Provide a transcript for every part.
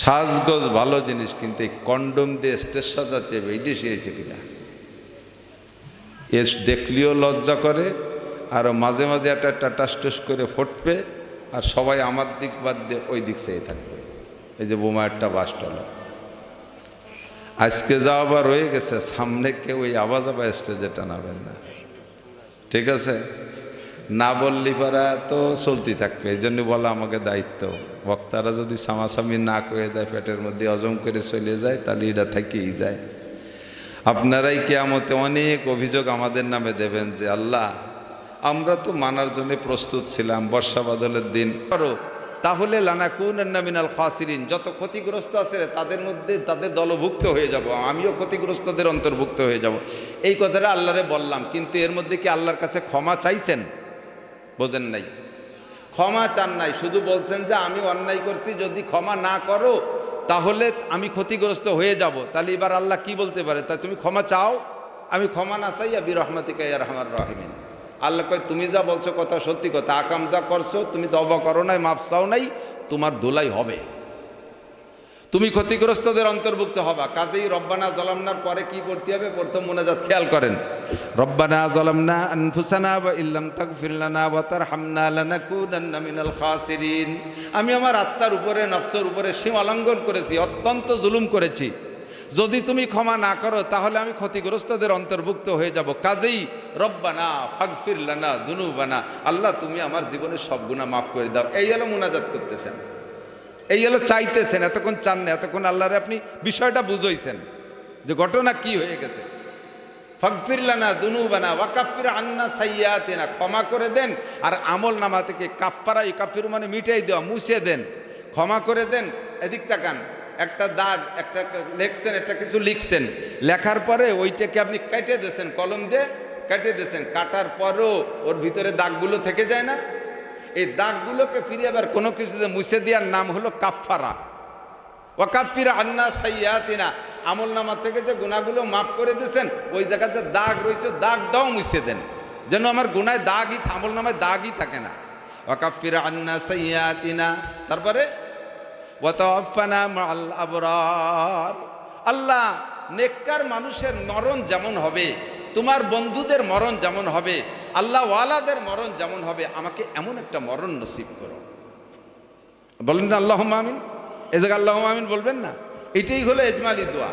সাজগোজ ভালো জিনিস, কিন্তু এই কন্ডম দিয়ে স্টেজ সাজাতে এইটি শিখেছে কিনা এ দেখলেও লজ্জা করে, আর মাঝে মাঝে একটা টাটাস করে ফুটবে, আর সবাই আমার দিক বাদ দিয়ে ওই দিক চেয়ে থাকবে। এই যে বোমা একটা বাস্ট হলো, আজকে যা আবার রয়ে গেছে, সামনে কেউ ওই আওয়াজ আবার স্টেজে টানাবেন না, ঠিক আছে? না বললি পারা তো চলতে থাকবে। এই জন্য বলা আমাকে দায়িত্ব, বক্তারা যদি সামাসামি না করে দেয়, পেটের মধ্যে হজম করে চলে যায়, তাহলে এটা থেকেই যায়। আপনারাই কিয়ামতে অনেক অভিযোগ আমাদের নামে দেবেন যে আল্লাহ, আমরা তো মানার জন্য প্রস্তুত ছিলাম, বর্ষা বাদলের দিন করো, তাহলে লানাকুনান্না মিনাল খাসিরিন, যত ক্ষতিগ্রস্ত আছে তাদের মধ্যে তাদের দলভুক্ত হয়ে যাব, আমিও ক্ষতিগ্রস্তদের অন্তর্ভুক্ত হয়ে যাব। এই কথাটা আল্লাহরে বললাম, কিন্তু এর মধ্যে কি আল্লাহর কাছে ক্ষমা চাইছেন? বোঝেন নাই, ক্ষমা চান নাই, শুধু বলছেন যে আমি অন্যায় করছি, যদি ক্ষমা না করো তাহলে আমি ক্ষতিগ্রস্ত হয়ে যাব। তাহলে এবার আল্লাহ কি বলতে পারে, তাই তুমি ক্ষমা চাও, আমি ক্ষমা না চাই, বিরহমাতিকা ইয়া আরহামার রাহিমিন। আল্লাহ কয় তুমি যা বলছো কথা সত্যি কথা, আকাম যা করছো তুমি তওবা করো নাই, মাফ চাও নাই, তোমার দোলাই হবে, তুমি ক্ষতিগ্রস্তদের অন্তর্ভুক্ত হবা। কাজেই রব্বানা যালামনার পরে কি পড়তে হবে? প্রথম মুনাজাত খেয়াল করেন, রব্বানা যালামনা আনফুসানা ওয়া ইল্লাম তাগফির লানা ওয়া তারহামনা লানাকুনান্না মিনাল খাসিরিন। আমি আমার আত্মার উপরে, নফসের উপরে সীমা লঙ্ঘন করেছি, অত্যন্ত জুলুম করেছি, যদি তুমি ক্ষমা না করো তাহলে আমি ক্ষতিগ্রস্তদের অন্তর্ভুক্ত হয়ে যাব। কাজেই রব্বানা ফাগফির লানা দুনুবানা, আল্লাহ তুমি আমার জীবনের সব গুনাহ মাফ করে দাও। এই হলো মুনাজাত করতেছেন, এই হলো চাইতেছেন। এতক্ষণ চান না, এতক্ষণ আল্লাহরে আপনি বিষয়টা বুঝাইছেন যে ঘটনা কি হয়ে গেছে। ফাগফির লানা দুনুবানা ওয়া কাফির আন্না সাইয়্যাতিনা, ক্ষমা করে দেন, আর আমল নামা থেকে কাফফারা, কাফির মানে মিটাই দেওয়া, মুছে দেন, ক্ষমা করে দেন। এদিক তাকান, একটা দাগ একটা লিখছেন, একটা কিছু লিখছেন, লেখার পরে ওইটাকে আপনি কেটে দিয়েছেন, কলম দিয়ে কেটে দিয়েছেন, কাটার পরও ওর ভিতরে দাগগুলো থেকে যায় না? এই দাগগুলোকে ফিরে আবার কোনো কিছুতে মুছে দেওয়ার নাম হলো কাফফারা। ওয়া কাফির আন্না সাইয়্যাতিনা, আমল নামা থেকে যে গুনাহগুলো মাফ করে দিয়েছেন, ওই জায়গাতে দাগ রয়েছে, দাগটাও মুছে দেন, যেন আমার গুনায় দাগই, আমল নামায় দাগই থাকে না। ওয়া কাফির আন্না সাইয়্যাতিনা, তারপরে ওয়া তাওয়াফানা মাআল আবরার। আল্লাহ, নেককার মানুষের মরণ যেমন হবে, তোমার বন্ধুদের মরণ যেমন হবে, আল্লাহ ওয়ালাদের মরণ যেমন হবে, আমাকে এমন একটা মরণ নসিব করো। বলেন না আল্লাহুম্মা আমিন? এ জায়গায় আল্লাহুম্মা আমিন বলবেন না? এটাই হলো ইজমালি দোয়া।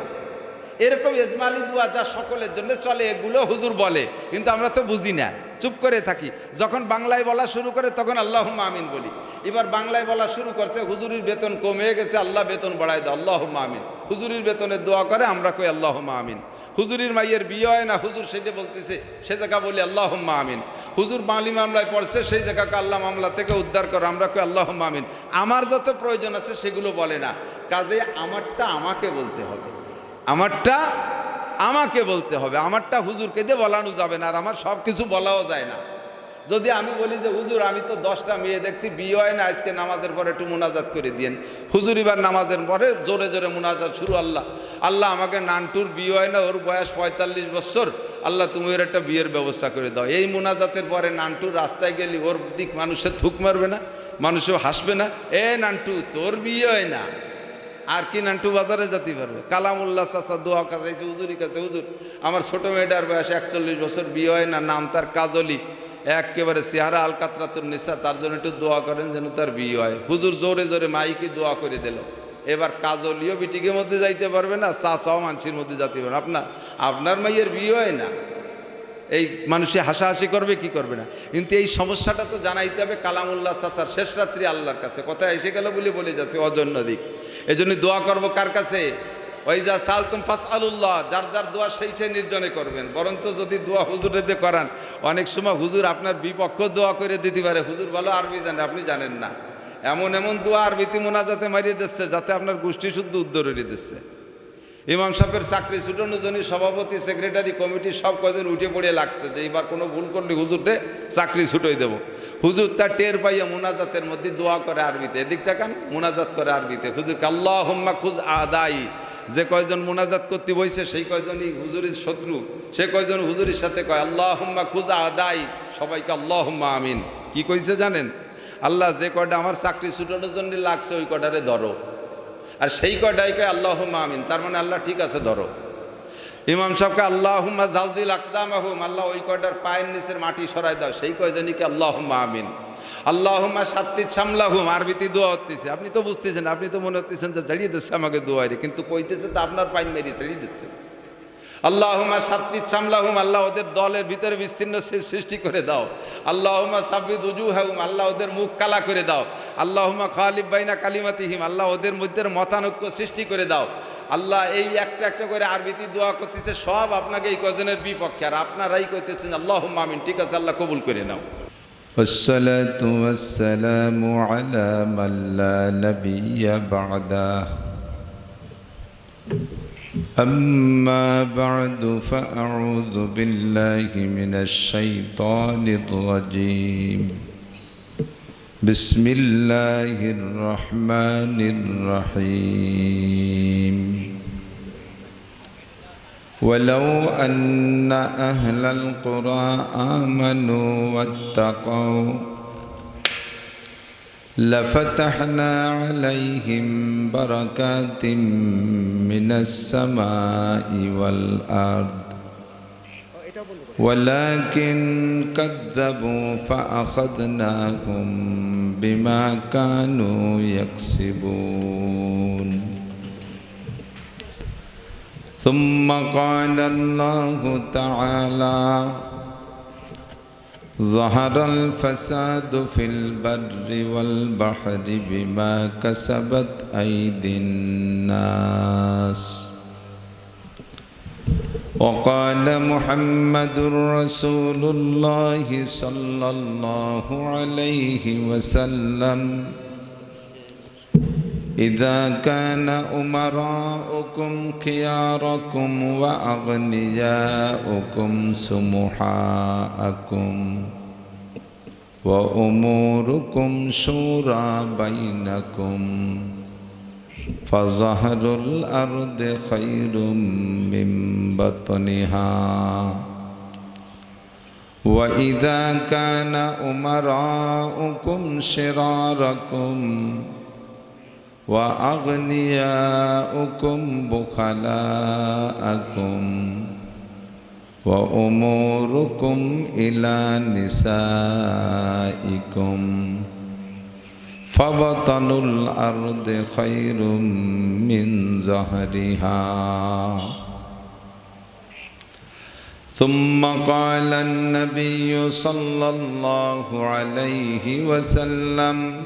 এরকম ইজমালি দোয়া যা সকলের জন্য চলে, এগুলো হুজুর বলে, কিন্তু আমরা তো বুঝি না, চুপ করে থাকি। যখন বাংলায় বলা শুরু করে তখন আল্লাহুম্মা আমিন বলি। এবার বাংলায় বলা শুরু করছে, হুজুরির বেতন কমে গেছে, আল্লাহ বেতন বাড়ায় দাও, আল্লাহুম্মা আমিন। হুজুরির বেতনের দোয়া করে, আমরা কই আল্লাহুম্মা আমিন। হুজুরির মাইয়ের বিয়ে হয় না, হুজুর সেটা বলতেছে, সে জায়গা বলি আল্লাহুম্মা আমিন। হুজুর মালি মামলায় পড়ছে, সেই জায়গাকে আল্লাহ মামলা থেকে উদ্ধার করো, আমরা কই আল্লাহুম্মা আমিন। আমার যত প্রয়োজন আছে সেগুলো বলে না, কাজে আমারটা আমাকে বলতে হবে, আমারটা আমাকে বলতে হবে, আমারটা হুজুরকে দিয়ে বলানো যাবে না, আর আমার সব কিছু বলাও যায় না। যদি আমি বলি যে হুজুর আমি তো 10টা মেয়ে দেখছি, বিয়ে হয় না, আজকে নামাজের পরে একটু মুনাজাত করে দিয়েন, হুজুর এবার নামাজের পরে জোরে জোরে মুনাজাত শুরু, আল্লাহ আল্লাহ আমাকে নানটুর বিয়ে হয় না, ওর বয়স 45 বছর, আল্লাহ তুমি ওর একটা বিয়ের ব্যবস্থা করে দাও। এই মুনাজাতের পরে নানটুর রাস্তায় গেলি ওর দিক মানুষের থুক মারবে না, মানুষও হাসবে না, এ নানটু তোর বিয়ে হয় না, আর কি নান্টু বাজারে যেতে পারবে? কালামুল্লাহ চাচা দোয়া কাছে হুজুরি কাছে, হুজুর আমার ছোটো মেয়েটার বয়স 41 বছর, বিয়ে হয় না, নাম তার কাজলি, একেবারে চেহারা আল কাতরাতুন নিসা, তার জন্য একটু দোয়া করেন যেন তার বিয়ে হয়। হুজুর জোরে জোরে মাইকে দোয়া করে দিল। এবার কাজলিও বিটিকের মধ্যে যাইতে পারবে না, চাচাও মানসির মধ্যে যেতে পারবে না। আপনার মাইয়ের বিয়ে হয় না, এই মানুষে হাসাহাসি করবে কি করবে না, কিন্তু এই সমস্যাটা তো জানাইতে হবে কালামুল্লাহ চাচার শেষ রাত্রি আল্লাহর কাছে। কথা এসে গেল বলে যাচ্ছে অজন্য দিক। এই জন্য দোয়া করবো কার কাছে? ওই যা সালতুম ফাসআলুল্লাহ, যার যার দোয়া সেইটাই নির্জনে করবেন। বরঞ্চ যদি দোয়া হুজুরে দিয়ে করান, অনেক সময় হুজুর আপনার বিপক্ষ দোয়া করে দিতে পারে, হুজুর ভালো আরবি জানে, আপনি জানেন না। এমন এমন দোয়া আরবিতে মোনাজাতে মারিয়ে দিচ্ছে, যাতে আপনার গোষ্ঠী শুদ্ধ উদ্ধারে দিচ্ছে। ইমাম সাহেবের চাকরি ছুটানোর জন্য সভাপতি, সেক্রেটারি, কমিটি সব কজন উঠে পড়ে লাগছে যে এবার কোনো ভুল করলে হুজুরটে চাকরি ছুটোই দেবো। হুজুর তার টের পাইয়া মুনাজাতের মধ্যে দোয়া করে আরবিতে, এদিক তাকান, মুনাজাত করে আরবিতে, হুজুরকে আল্লাহুম্মা খুজ আদাই। যে কয়জন মুনাজাত করতে বইছে সেই কয়জনই হুজুরের শত্রু, সে কয়জন হুজুরের সাথে কয় আল্লাহুম্মা খুজ আদাই, সবাইকে আল্লাহুম্মা আমিন। কি কইছে জানেন? আল্লাহ যে কয়টা আমার চাকরি ছুটানোর জন্য লাগছে ওই কয়টারে ধরো, আর সেই কয়টাই কয় আল্লাহুম্মা আমিন, তার মানে আল্লাহ ঠিক আছে ধরো। ইমাম সাহেবকে আল্লাহুম্মা জালজিল আকদামাহুম, আল্লাহ ওই কয়টার পায়ের নিচের মাটি সরাই দাও, সেই কয়জনকে আল্লাহুম্মা আমিন। আল্লাহুম্মা সাত্তিত সামলাহুম, আরবিতে দোয়া হতেছে, আপনি তো বুঝতেছেন, আপনি তো মনে হতেছেন যে ঝাড়িয়ে দিচ্ছে আমাকে দোয়ারে, কিন্তু কইতেছে তো আপনার পাইন মেরিয়ে ছেড়িয়ে দিচ্ছে। আল্লাহুম্মা সাত্তিত সামলাহুম, আল্লাহ ওদের দলের ভিতরে বিচ্ছিন্ন সৃষ্টি করে দাও। আল্লাহুম্মা সাব্বিত উজুহাহুম, আল্লাহ ওদের মুখ কালা করে দাও। আল্লাহুম্মা খালিফ বাইনা কালিমাতিহিম, আল্লাহ ওদের মধ্যে মতানৈক্য সৃষ্টি করে দাও। আল্লাহ এই একটা একটা করে আরবিতে দোয়া করতেছে, সব আপনাকে এই কজনের বিপক্ষে, আর আপনারাই কইতেছেন আল্লাহুম্মা আমিন। ঠিক আছে, আল্লাহ কবুল করে নাও। والصلاة والسلام على من لا نبي بعده أما بعد فأعوذ بالله من الشيطان الرجيم بسم الله الرحمن الرحيم ولو أن أهل القرى آمنوا واتقوا لفتحنا عليهم بركات من السماء والأرض ولكن كذبوا فأخذناهم بما كانوا يكسبون ثم قال الله تعالى ظهر الفساد في البر والبحر بما كسبت أيدي الناس وقال محمد رسول الله صلى الله عليه وسلم إذا كان أمراؤكم خياركم وأغنياؤكم سمحاءكم وأموركم شورى بينكم فظهر الأرض خير من بطنها وإذا كان أمراؤكم شراركم وأغنياؤكم بخلاءكم وأموركم إلى نسائكم فبطن الأرض خير من ظهرها ثم قال النبي صلى الله عليه وسلم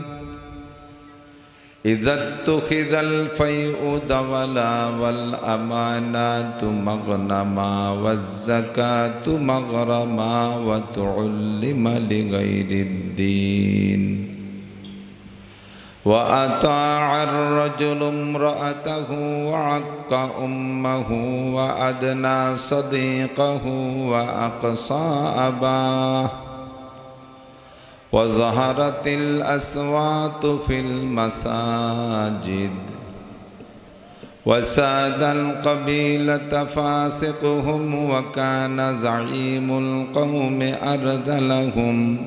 إذا اتخذ الفيء دولا والأمانات مغنما والزكاة مغرما وتعلم لغير الدين وأطاع الرجل امرأته وعق أمه وأدنى صديقه وأقصى أباه وظهرت الأصوات في المساجد وساد القبيلة فاسقهم وكان زعيم القوم أرذلهم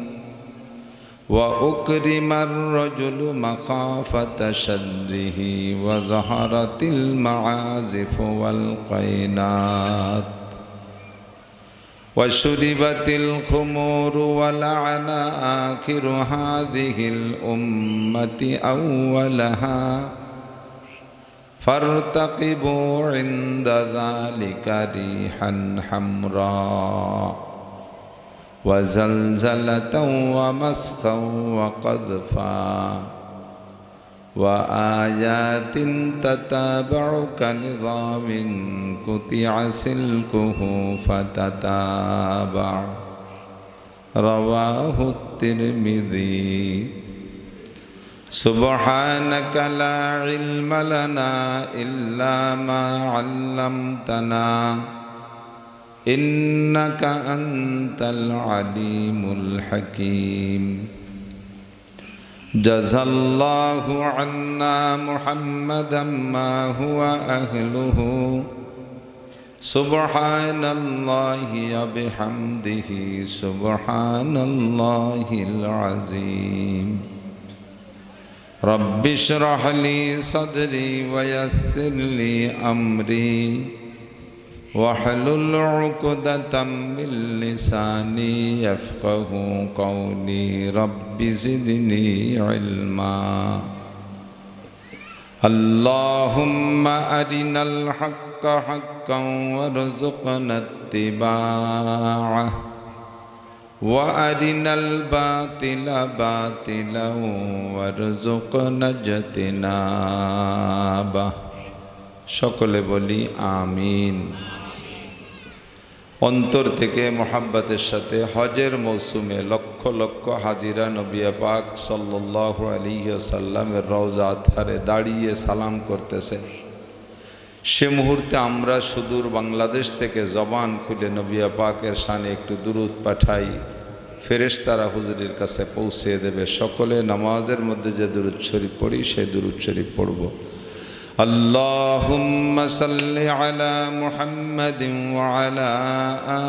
وأكرم الرجل مخافة شره وظهرت المعازف والقينات وشربت الخمور ولعن آخر هذه الأمة أولها فارتقبوا عند ذلك ريحا حمراء وزلزلة ومسخا وقذفا وآيات تتابع كنظام قطع سلكه فتتابع رواه الترمذي سبحانك لا علم لنا إلا ما علمتنا إنك أنت العليم الحكيم جزى الله عنا محمدا ما هو أهله سبحان الله وبحمده سبحان الله العظيم رب اشرح لي صدري ويسر لي أمري واحلل عقدة من لساني يفقه قولي رب زدني علما اللهم أرنا الحق حقا وارزقنا اتباعه وأرنا الباطل باطلا وارزقنا اجتنابه সকলে বলি আমিন। অন্তর থেকে মোহাব্বতের সাথে হজের মৌসুমে লক্ষ লক্ষ হাজিরা নবী পাক সাল্লাল্লাহু আলাইহি ওয়াসাল্লামের রওজা ধারে দাঁড়িয়ে সালাম করতেছে। সে মুহূর্তে আমরা সুদূর বাংলাদেশ থেকে জবান খুলে নবী পাকের শানে একটু দুরূদ পাঠাই, ফেরেশতারা হুজুরের কাছে পৌঁছে দেবে। সকলে নামাজের মধ্যে যে দুরূদ শরীফ পড়ি সেই দুরূদ শরীফ পড়ব। আল্লাহুম্মা সাল্লি আলা মুহাম্মাদিন ওয়া আলা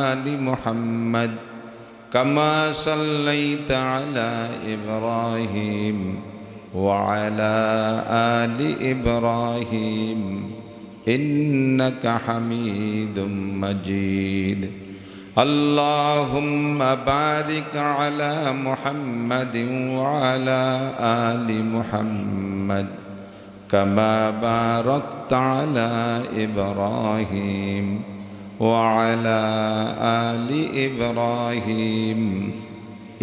আলি মুহাম্মাদ কামা সাল্লাইতা আলা ইব্রাহিম ওয়া আলা আলি ইব্রাহিম ইন্নাকা হামিদুম মাজিদ। اللهم بارك على محمد وعلى آل محمد كما باركت على إبراهيم وعلى آل إبراهيم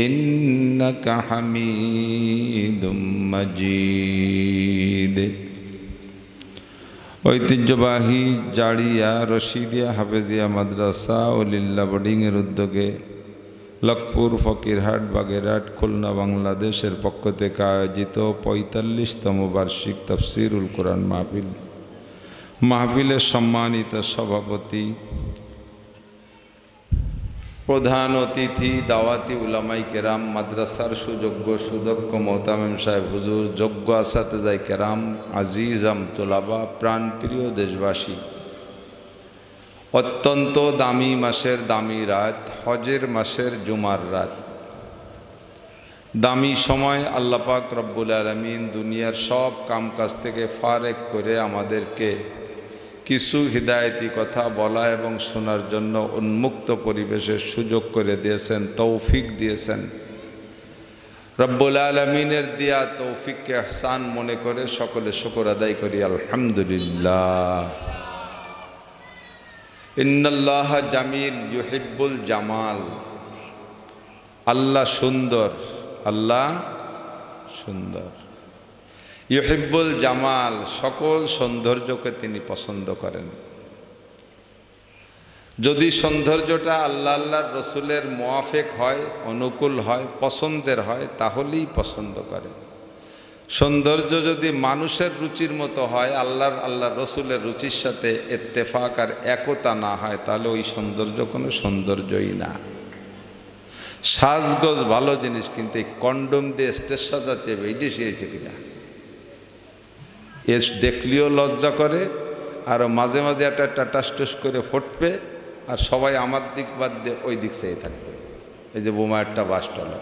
إنك حميد مجيد। ঐতিহ্যবাহী জাড়িয়া রশিদিয়া হাফেজিয়া মাদ্রাসা ও লিল্লা বোর্ডিংয়ের উদ্যোগে লক্ষ্মীপুর ফকিরহাট বাগেরহাট খুলনা বাংলাদেশের পক্ষ থেকে আয়োজিত ৪৫তম বার্ষিক তাফসিরুল কোরআন মাহফিলের সম্মানিত সভাপতি, প্রধান অতিথি, দাওয়াতি উলামাই কেরাম, মাদ্রাসার সুযোগ্য সুদক্ষ মোহতামিম সাহেব হুজুর, যোগ্য আসাতেজায়ে কেরাম, আজিজাম তোলাবা, প্রাণপ্রিয় দেশবাসী, অত্যন্ত দামি মাসের দামি রাত, হজের মাসের জুমার রাত, দামি সময় আল্লাহ পাক রব্বুল আলামিন দুনিয়ার সব কামকাজ থেকে ফারেক করে আমাদেরকে কিছু হিদায়তি কথা বলা এবং শোনার জন্য উন্মুক্ত পরিবেশের সুযোগ করে দিয়েছেন, তৌফিক দিয়েছেন। রব্বুল আলামিনের দিয়া তৌফিককে ইহসান মনে করে সকলে শুকর আদায় করি আলহামদুলিল্লাহ। ইন্নাল্লাহ জামিল ইউহিব্বুল জামাল। আল্লাহ সুন্দর, আল্লাহ সুন্দর। ইউহিব্বুল জামাল, সকল সৌন্দর্যকে তিনি পছন্দ করেন। যদি সৌন্দর্যটা আল্লাহ আল্লাহর রসুলের মুআফিক হয়, অনুকূল হয়, পছন্দের হয়, তাহলেই পছন্দ করে। সৌন্দর্য যদি মানুষের রুচির মতো হয়, আল্লাহর রসুলের রুচির সাথে ইত্তেফাক আর একতা না হয়, তাহলে ওই সৌন্দর্য কোনো সৌন্দর্যই না। সাজগোজ ভালো জিনিস, কিন্তু এই কন্ডম দিয়ে স্টেজ সাজাতে এইটি শিখেছে কিনা, এ দেখলেও লজ্জা করে, আর মাঝে মাঝে একটা টাটাস করে ফুটবে, আর সবাই আমার দিক বাদ দিয়ে ওই দিক চেয়ে থাকবে। এই যে বোমা একটা বাস্ট হলো,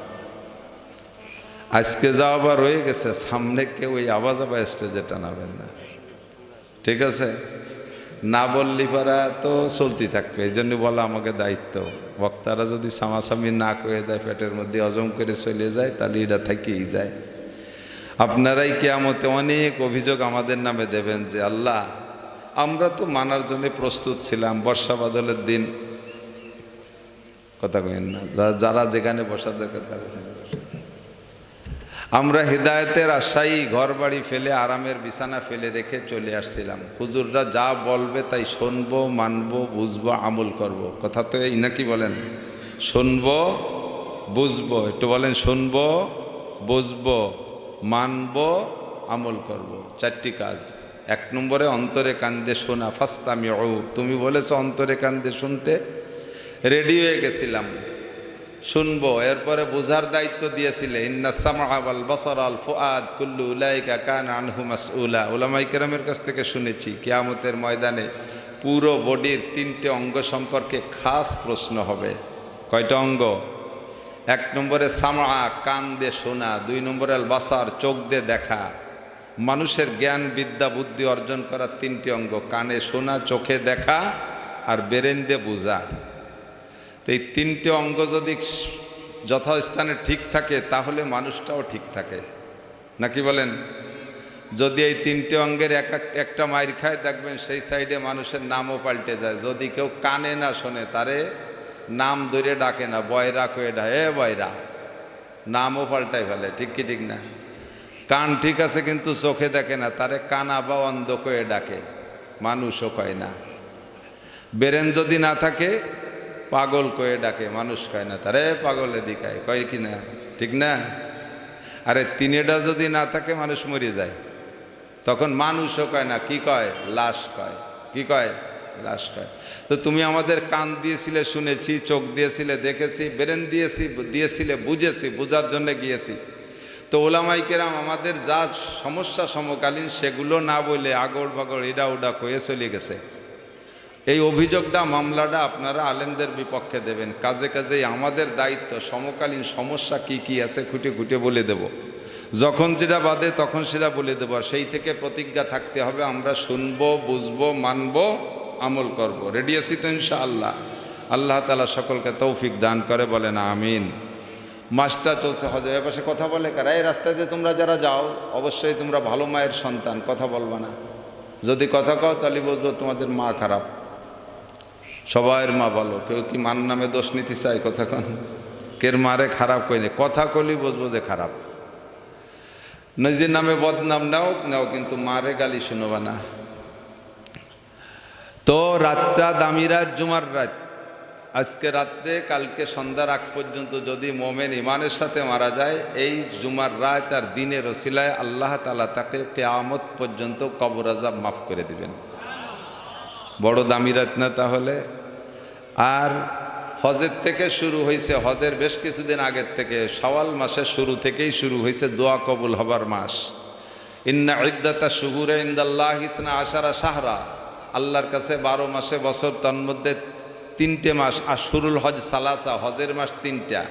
আজকে যা আবার রয়ে গেছে, সামনে কেউ ওই আওয়াজ স্টেজে টানাবেন না, ঠিক আছে? না বললি পারা তো চলতি থাকবে। এই জন্য বলা আমাকে দায়িত্ব, বক্তারা যদি সামাসামি না করে দেয়, পেটের মধ্যে হজম করে চলে যায়, তাহলে এটা থেকেই যায়। আপনারাই কিয়ামতে অনেক অভিযোগ আমাদের নামে দেবেন যে আল্লাহ, আমরা তো মানার জন্য প্রস্তুত ছিলাম, বর্ষা বাদলের দিন, কথা কইেন না, যারা যেখানে বসার দরকার আমরা হিদায়তের আশায় ঘর বাড়ি ফেলে, আরামের বিছানা ফেলে রেখে চলে আসছিলাম। হুজুররা যা বলবে তাই শুনবো, মানবো, বুঝবো, আমল করব। কথা তো এই নাকি বলেন? শুনবো, বুঝবো, একটু বলেন, শুনবো, বুঝবো, মানবো, আমল করব। চারটি কাজ। এক নম্বরে অন্তরে কান্দে শোনা, ফাস্তামিউ। তুমি বলেছো অন্তরে কান্দে শুনতে, রেডি হয়ে গেছিলাম, শুনবো। এরপরে বোঝার দায়িত্ব দিয়েছিলে, ইন্না সামআ ওয়াল বাসার আল ফুআদ কুল্লু উলাইকা কানা আনহু মাসউলা। উলামায়ে কেরামের কাছ থেকে শুনেছি, কিয়ামতের ময়দানে পুরো বডির 3টে অঙ্গ সম্পর্কে খাস প্রশ্ন হবে। কয়টা অঙ্গ? এক নম্বরে সামা, কান দিয়ে শোনা। 2 নম্বরে আল বাসার, চোখ দিয়ে দেখা। মানুষের জ্ঞান বিদ্যা বুদ্ধি অর্জন করার 3টি অঙ্গ, কানে শোনা, চোখে দেখা আর ব্রেন দিয়ে বোঝা। তো এই 3টে অঙ্গ যদি যথাস্থানে ঠিক থাকে তাহলে মানুষটাও ঠিক থাকে, নাকি বলেন? যদি এই 3টে অঙ্গের একটা মাইর খায়, দেখবেন সেই সাইডে মানুষের নামও পাল্টে যায়। যদি কেউ কানে না শোনে, তারে নাম ধরে ডাকে না, বয়রা কয়ে ডাকে, এ বয়রা, নামও পাল্টাই ফেলে। ঠিক কি ঠিক না? কান ঠিক আছে কিন্তু চোখে দেখে না, তারে কানা বা অন্ধ কয়ে ডাকে, মানুষও কয় না। ব্রেন যদি না থাকে, পাগল কয়ে ডাকে, মানুষ কয় না, তারে পাগলে দিকায়, কয় কি না? ঠিক না? আরে 3টা যদি না থাকে মানুষ মরে যায়, তখন মানুষও কয় না, কি কয়? লাশ কয়। কি কয়? লাশ কয়। তো তুমি আমাদের কান দিয়েছিলে শুনেছি, চোখ দিয়েছিলে দেখেছি, ব্রেন দিয়েছিলে বুঝেছি, বুঝার জন্য গিয়েছি। তো ওলামাই কেরাম আমাদের যা সমস্যা সমকালীন সেগুলো না বলে আগড় বাগড় এডা ওডা কয়ে চলে গেছে। এই অভিযোগটা, মামলাটা আপনারা আলেমদের বিপক্ষে দেবেন। কাজে কাজেই আমাদের দায়িত্ব সমকালীন সমস্যা কি কি আছে খুঁটে খুঁটে বলে দেব। যখন যেটা বাদে তখন সেটা বলে দেব। সেই থেকে প্রতিজ্ঞা থাকতে হবে, আমরা শুনবো, বুঝবো, মানবো, আমল করব। রেডি আছি তো ইনশাআল্লাহ? আল্লাহ তাআলা সকলকে তৌফিক দান করে, বলেন আমিন। মাসটা চলছে হজের। এ পাশে কথা বলে কারা? এই রাস্তা দিয়ে তোমরা যারা যাও, অবশ্যই তোমরা ভালো মায়ের সন্তান, কথা বলবা না। যদি কথা কও তাহলে বুঝবো তোমাদের মা খারাপ। সবাইয়ের মা ভালো। কেউ কি মার নামে দোষ নিতে চায়? কথা কন। কের মারে খারাপ কইনি, কথা কলি বুঝবো যে খারাপ। নিজের নামে বদনাম নাও কিন্তু মারে গালি শুনবা না। তো রাতটা দামি রাত, জুমার রাত। আজকে রাত্রে কালকে সন্ধ্যার আগ পর্যন্ত যদি মোমেন ইমানের সাথে মারা যায়, এই জুমার রাত আর দিনের ওসিলায় আল্লাহ তাআলা তাকে কিয়ামত পর্যন্ত কবর আযাব মাফ করে দিবেন। বড় দামি রাত না তাহলে? আর হজের থেকে শুরু হয়েছে, হজের বেশ কিছুদিন আগের থেকে, শাওয়াল মাসের শুরু থেকেই শুরু হয়েছে দোয়া কবুল হবার মাস। ইন্না ইদ্দাতা শুহুরে ইনদাল্লাহি 12 শাহরা, আল্লাহর কাছে 12 মাসে বছর, তার মধ্যে 3টে মাস। আশহুরুল হজ সালাসা, হজের মাস 3টা।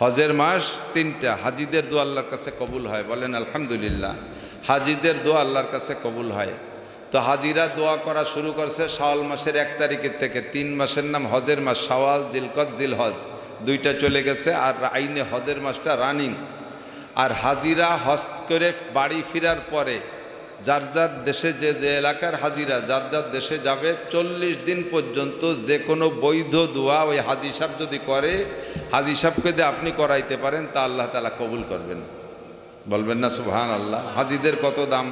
হজের মাস 3টা। হাজিদের দোয়া আল্লাহর কাছে কবুল হয়, বলেন আলহামদুলিল্লাহ। হাজিদের দোয়া আল্লাহর কাছে কবুল হয়। তো হাজিরা দোয়া করা শুরু করছে শাওয়াল মাসের 1 তারিখের থেকে। 3 মাসের নাম হজের মাস, শাওয়াল, জিলকদ, জিলহজ, 2টা চলে গেছে। আর আইনে হজের মাসটা রানিং। আর হাজিরা হজ করে বাড়ি ফেরার পরে যার যার দেশে, যে এলাকার হাজিরা যার যার দেশে যাবে, 40 দিন পর্যন্ত যে কোনো বৈধ দোয়া ওই হাজি সাহেব যদি করে, হাজি সাহেবকে দিয়ে আপনি করাইতে পারেন, তা আল্লাহ তাআলা কবুল করবেন। বলবেন না সুবহানাল্লাহ? হাজিদের কত দাম।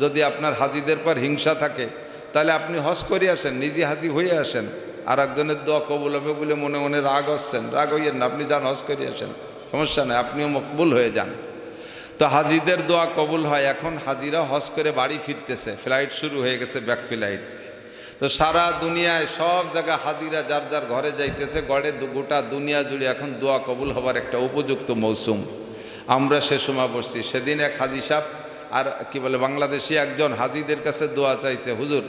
যদি আপনার হাজিদের পর হিংসা থাকে, তাহলে আপনি হজ করে আসেন, নিজে হাজি হয়ে আসেন। আর একজনের দোয়া কবুল হবে বলে মনে মনে রাগ হচ্ছেন, রাগ হইয়েন না, আপনি যান হজ করে আসেন, সমস্যা নেই, আপনিও মকবুল হয়ে যান। তো হাজিদের দোয়া কবুল হয়। এখন হাজিরা হজ করে বাড়ি ফিরতেছে, ফ্লাইট শুরু হয়ে গেছে, ব্যাক ফ্লাইট। তো সারা দুনিয়ায় সব জায়গায় হাজিরা যার যার ঘরে যাইতেছে। গোটা দুনিয়া জুড়ে এখন দোয়া কবুল হবার একটা উপযুক্ত মৌসুম। আমরা সে সময় বসছি। সেদিন এক হাজি সাহেব, আর কি বলে, বাংলাদেশি একজন হাজিদের কাছে দোয়া চাইছে, হুজুর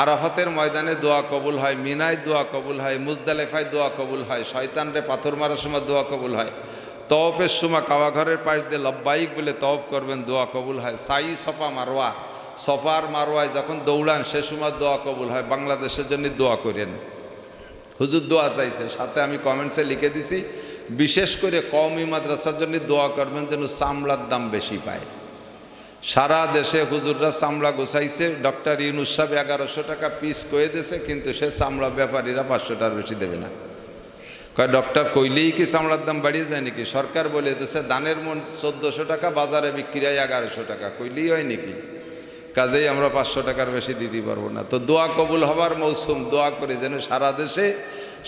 আরাফাতের ময়দানে দোয়া কবুল হয়, মিনায় দোয়া কবুল হয়, মুজদালেফায় দোয়া কবুল হয়, শয়তানরে পাথর মারার সময় দোয়া কবুল হয়, তওয়াফের সময় কাবাঘরের পাশ দিয়ে লব্বাইক বলে তওয়াফ করবেন, দোয়া কবুল হয়, সাই সফা মারওয়া, সফার মারওয়ায় যখন দৌড়ান সে সময় দোয়া কবুল হয়, বাংলাদেশের জন্য দোয়া করেন। হুজুর দোয়া চাইছে। সাথে আমি কমেন্টসে লিখে দিছি, বিশেষ করে কওমি মাদ্রাসার জন্য দোয়া করবেন যেন চামড়ার দাম বেশি পায়। সারা দেশে হুজুররা চামড়া গোছাইছে। ডক্টর ইউনুস সাহেব 1100 টাকা পিস কয়ে দিয়েছে, কিন্তু সে চামড়া ব্যাপারীরা 500 টাকার বেশি দেবে না। কয় ডক্টর কইলেই কি চামড়ার দাম বাড়িয়ে যায় নাকি? সরকার বলে দিয়েছে দানের মন 1400 টাকা, বাজারে বিক্রি হয় 1100 টাকা, কইলেই হয় নাকি? কাজেই আমরা 500 টাকার বেশি দিতে পারবো না। তো দোয়া কবুল হবার মৌসুম, দোয়া করে যেন সারা দেশে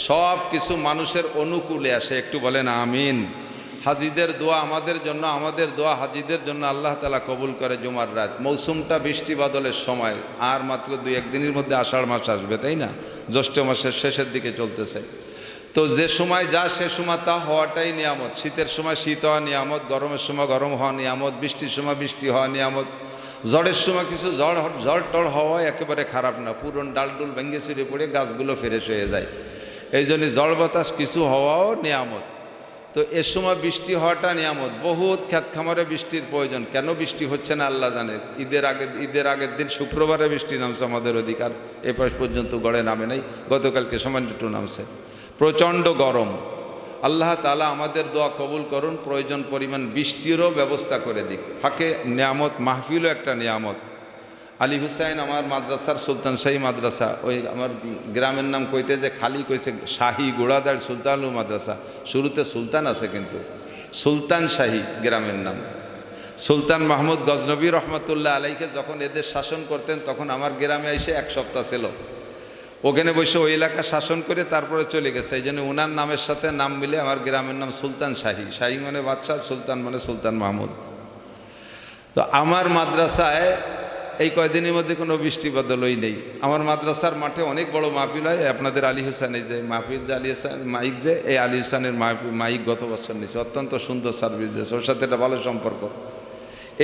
সব কিছু মানুষের অনুকূলে আসে। একটু বলেন আমিন। হাজিদের দোয়া আমাদের জন্য, আমাদের দোয়া হাজিদের জন্য আল্লাহ তাআলা কবুল করে। জুমার রাত, মৌসুমটা বৃষ্টি বাদলের সময়, আর মাত্র 2-1 দিনের মধ্যে আষাঢ় মাস আসবে, তাই না? জ্যৈষ্ঠ মাসের শেষের দিকে চলতেছে। তো যে সময় যা সে সময় তা হওয়াটাই নিয়ামত। শীতের সময় শীত হওয়া নিয়ামত, গরমের সময় গরম হওয়া নিয়ামত, বৃষ্টির সময় বৃষ্টি হওয়া নিয়ামত, ঝড়ের সময় কিছু ঝড় টড় হওয়া একেবারে খারাপ না। পুরন ডালডুল ভেঙে চুরে পড়ে গাছগুলো ফ্রেশ হয়ে যায়। এই জন্য ঝড় বাতাস কিছু হওয়াও নিয়ামত। তো এ সময় বৃষ্টি হওয়াটা নিয়ামত। বহুত ক্ষেত খামারে বৃষ্টির প্রয়োজন, কেন বৃষ্টি হচ্ছে না আল্লাহ জানে। ঈদের আগের দিন শুক্রবারে বৃষ্টি নামছে আমাদের অধিকার, এ পাশ পর্যন্ত গড়ে নামে নাই, গতকালকে সামান্য একটু নামছে। প্রচণ্ড গরম। আল্লাহ তাআলা আমাদের দোয়া কবুল করুন, প্রয়োজন পরিমাণ বৃষ্টিরও ব্যবস্থা করে দিক। ফাঁকে নিয়ামত, মাহফিলও একটা নিয়ামত। আলী হুসাইন আমার মাদ্রাসার সুলতান শাহী মাদ্রাসা, ওই আমার গ্রামের নাম কইতে যে খালি কইছে শাহী গোড়াদার সুলতানুল মাদ্রাসা, শুরুতে সুলতান আছে কিন্তু সুলতান শাহী গ্রামের নাম। সুলতান মাহমুদ গজনবী রহমতুল্লাহ আলাইকে যখন এদের শাসন করতেন তখন আমার গ্রামে এসে এক সপ্তাহ ছিল, ওখানে বসে ওই এলাকা শাসন করে তারপরে চলে গেছে। এই জন্য ওনার নামের সাথে নাম মিলে আমার গ্রামের নাম সুলতান শাহী। শাহী মানে বাদশাহ, সুলতান মানে সুলতান মাহমুদ। তো আমার মাদ্রাসায় এই কয়দিনের মধ্যে কোনো বৃষ্টি বাদলই নেই। আমার মাদ্রাসার মাঠে অনেক বড় মাহফিল হয়। আপনাদের আলী হোসেনের যে মাহফিল, যে আলী হোসেন মাইক, যে এই আলী হোসেনের মাইক গত বছর নিয়েছে, অত্যন্ত সুন্দর সার্ভিস দিয়েছে, ওর সাথে একটা ভালো সম্পর্ক।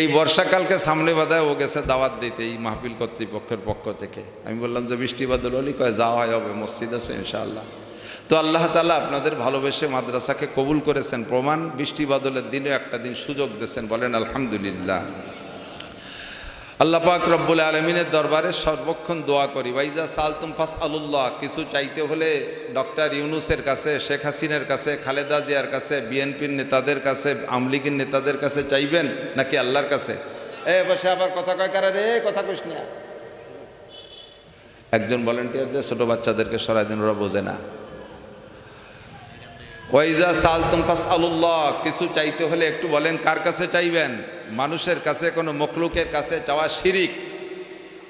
এই বর্ষাকালকে সামনে বাধায় ও গেছে দাওয়াত দিতে এই মাহফিল কর্তৃপক্ষের পক্ষ থেকে। আমি বললাম যে বৃষ্টি বাদল হলে কয় যাওয়া হবে, মসজিদ আছে ইনশাআল্লাহ। তো আল্লাহ তাআলা আপনাদের ভালোবেসে মাদ্রাসাকে কবুল করেছেন, প্রমাণ বৃষ্টি বাদলের দিনে একটা দিন সুযোগ দিয়েছেন, বলেন আলহামদুলিল্লাহ। আল্লাহ পাক রব্বুল আলমিনের দরবারে সর্বক্ষণ দোয়া করি, ওয়াইজা সালতুম ফাসআলুল্লাহ। কিছু চাইতে হলে ডক্টর ইউনূসের কাছে, শেখ হাসিনার কাছে, খালেদা জিয়ার কাছে, বিএনপির নেতাদের কাছে, আওয়ামী লীগের নেতাদের কাছে চাইবেন নাকি আল্লাহর কাছে? বসে আবার কথা কয় কারা রে, কথা কইস না। একজন ভলেন্টিয়ার যে ছোট বাচ্চাদেরকে সরাই দেন, ওরা বোঝে না। ওয়াইজা সালতুম ফাসআলুল্লাহ, কিছু চাইতে হলে একটু বলেন কার কাছে চাইবেন? মানুষের কাছে, কোনো মখলুকের কাছে চাওয়া শিরিক।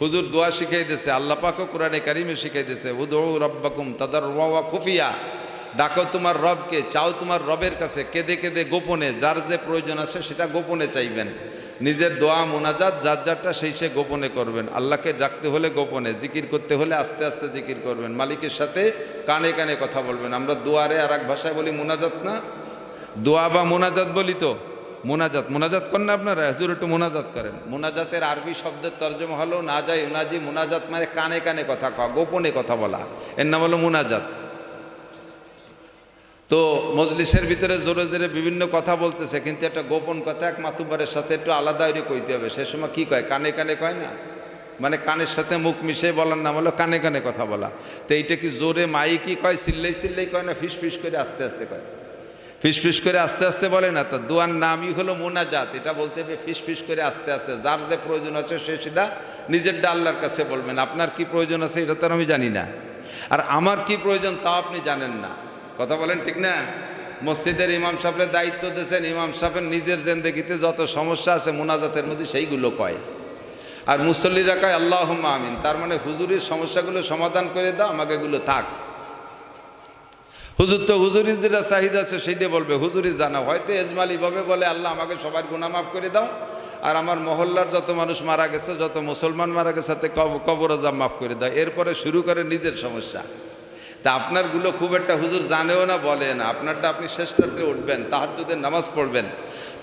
হুজুর দোয়া শিখাই দিয়েছে, আল্লাহ পাকও কোরআনে কারিমে শিখাই দিয়েছে, উদউ রাব্বাকুম তাদাররুআ ওয়া খুফিয়া। ডাকো তোমার রবকে, চাও তোমার রবের কাছে কেঁদে কেঁদে গোপনে। যার যে প্রয়োজন আছে সেটা গোপনে চাইবেন। নিজের দোয়া মোনাজাত যার যারটা সেই সে গোপনে করবেন। আল্লাহকে ডাকতে হলে গোপনে, জিকির করতে হলে আস্তে আস্তে জিকির করবেন, মালিকের সাথে কানে কানে কথা বলবেন। আমরা দোয়ারে আর এক ভাষায় বলি মোনাজাত না, দোয়া বা মোনাজাত বলি। তো মোনাজাত করেন না আপনারা? হুজুর একটু মোনাজাত করেন। মোনাজাতের আরবি শব্দের তর্জমা হলো না যায় উনাজি। মোনাজাত মানে কানে কানে কথা কওয়া, গোপনে কথা বলা, এর নাম হলো মোনাজাত। তো মজলিসের ভিতরে জোরে জোরে বিভিন্ন কথা বলতেছে, কিন্তু একটা গোপন কথা এক মাতুব্বারের সাথে একটু আলাদা হয়ে কইতে হবে। সে সময় কি কয়? কানে কানে কয় না, মানে কানের সাথে মুখ মিশিয়ে বলার নাম হলো কানে কানে কথা বলা। তো এইটা কি জোরে মাইকি কয়, চিল্লাই চিল্লাই কয় না ফিস ফিস করে আস্তে আস্তে কয়? ফিস ফিস করে আস্তে আস্তে বলে না। তো দোয়ার নামই হলো মোনাজাত। এটা বলতে হবে ফিস ফিস করে আস্তে আস্তে। যার যে প্রয়োজন আছে সে সেটা নিজেরটা আল্লাহর কাছে বলবেন। আপনার কি প্রয়োজন আছে এটা তো আমি জানি না, আর আমার কি প্রয়োজন তাও আপনি জানেন না। কথা বলেন ঠিক না? মসজিদের ইমাম সাহেবের দায়িত্ব দিয়েছেন, ইমাম সাহেবের নিজের জিন্দেগিতে যত সমস্যা আছে মোনাজাতের মধ্যে সেইগুলো কয়, আর মুসল্লিরা কয় আল্লাহুম্মা আমিন। তার মানে হুজুরের সমস্যাগুলো সমাধান করে দাও, আমাকে এগুলো থাক। হুজুর তো হুজুরির যেটা চাহিদা আছে সেইটা বলবে, হুজুরি জানা। হয়তো এজমালিভাবে বলে আল্লাহ আমাকে সবার গুনাহ মাফ করে দাও, আর আমার মহল্লার যত মানুষ মারা গেছে, যত মুসলমান মারা গেছে তাতে কবর আযাব মাফ করে দাও। এরপরে শুরু করে নিজের সমস্যা। তা আপনারগুলো খুব একটা হুজুর জানেও না, বলে না। আপনারটা আপনি শেষ রাত্রে উঠবেন, তাহাজ্জুদের নামাজ পড়বেন,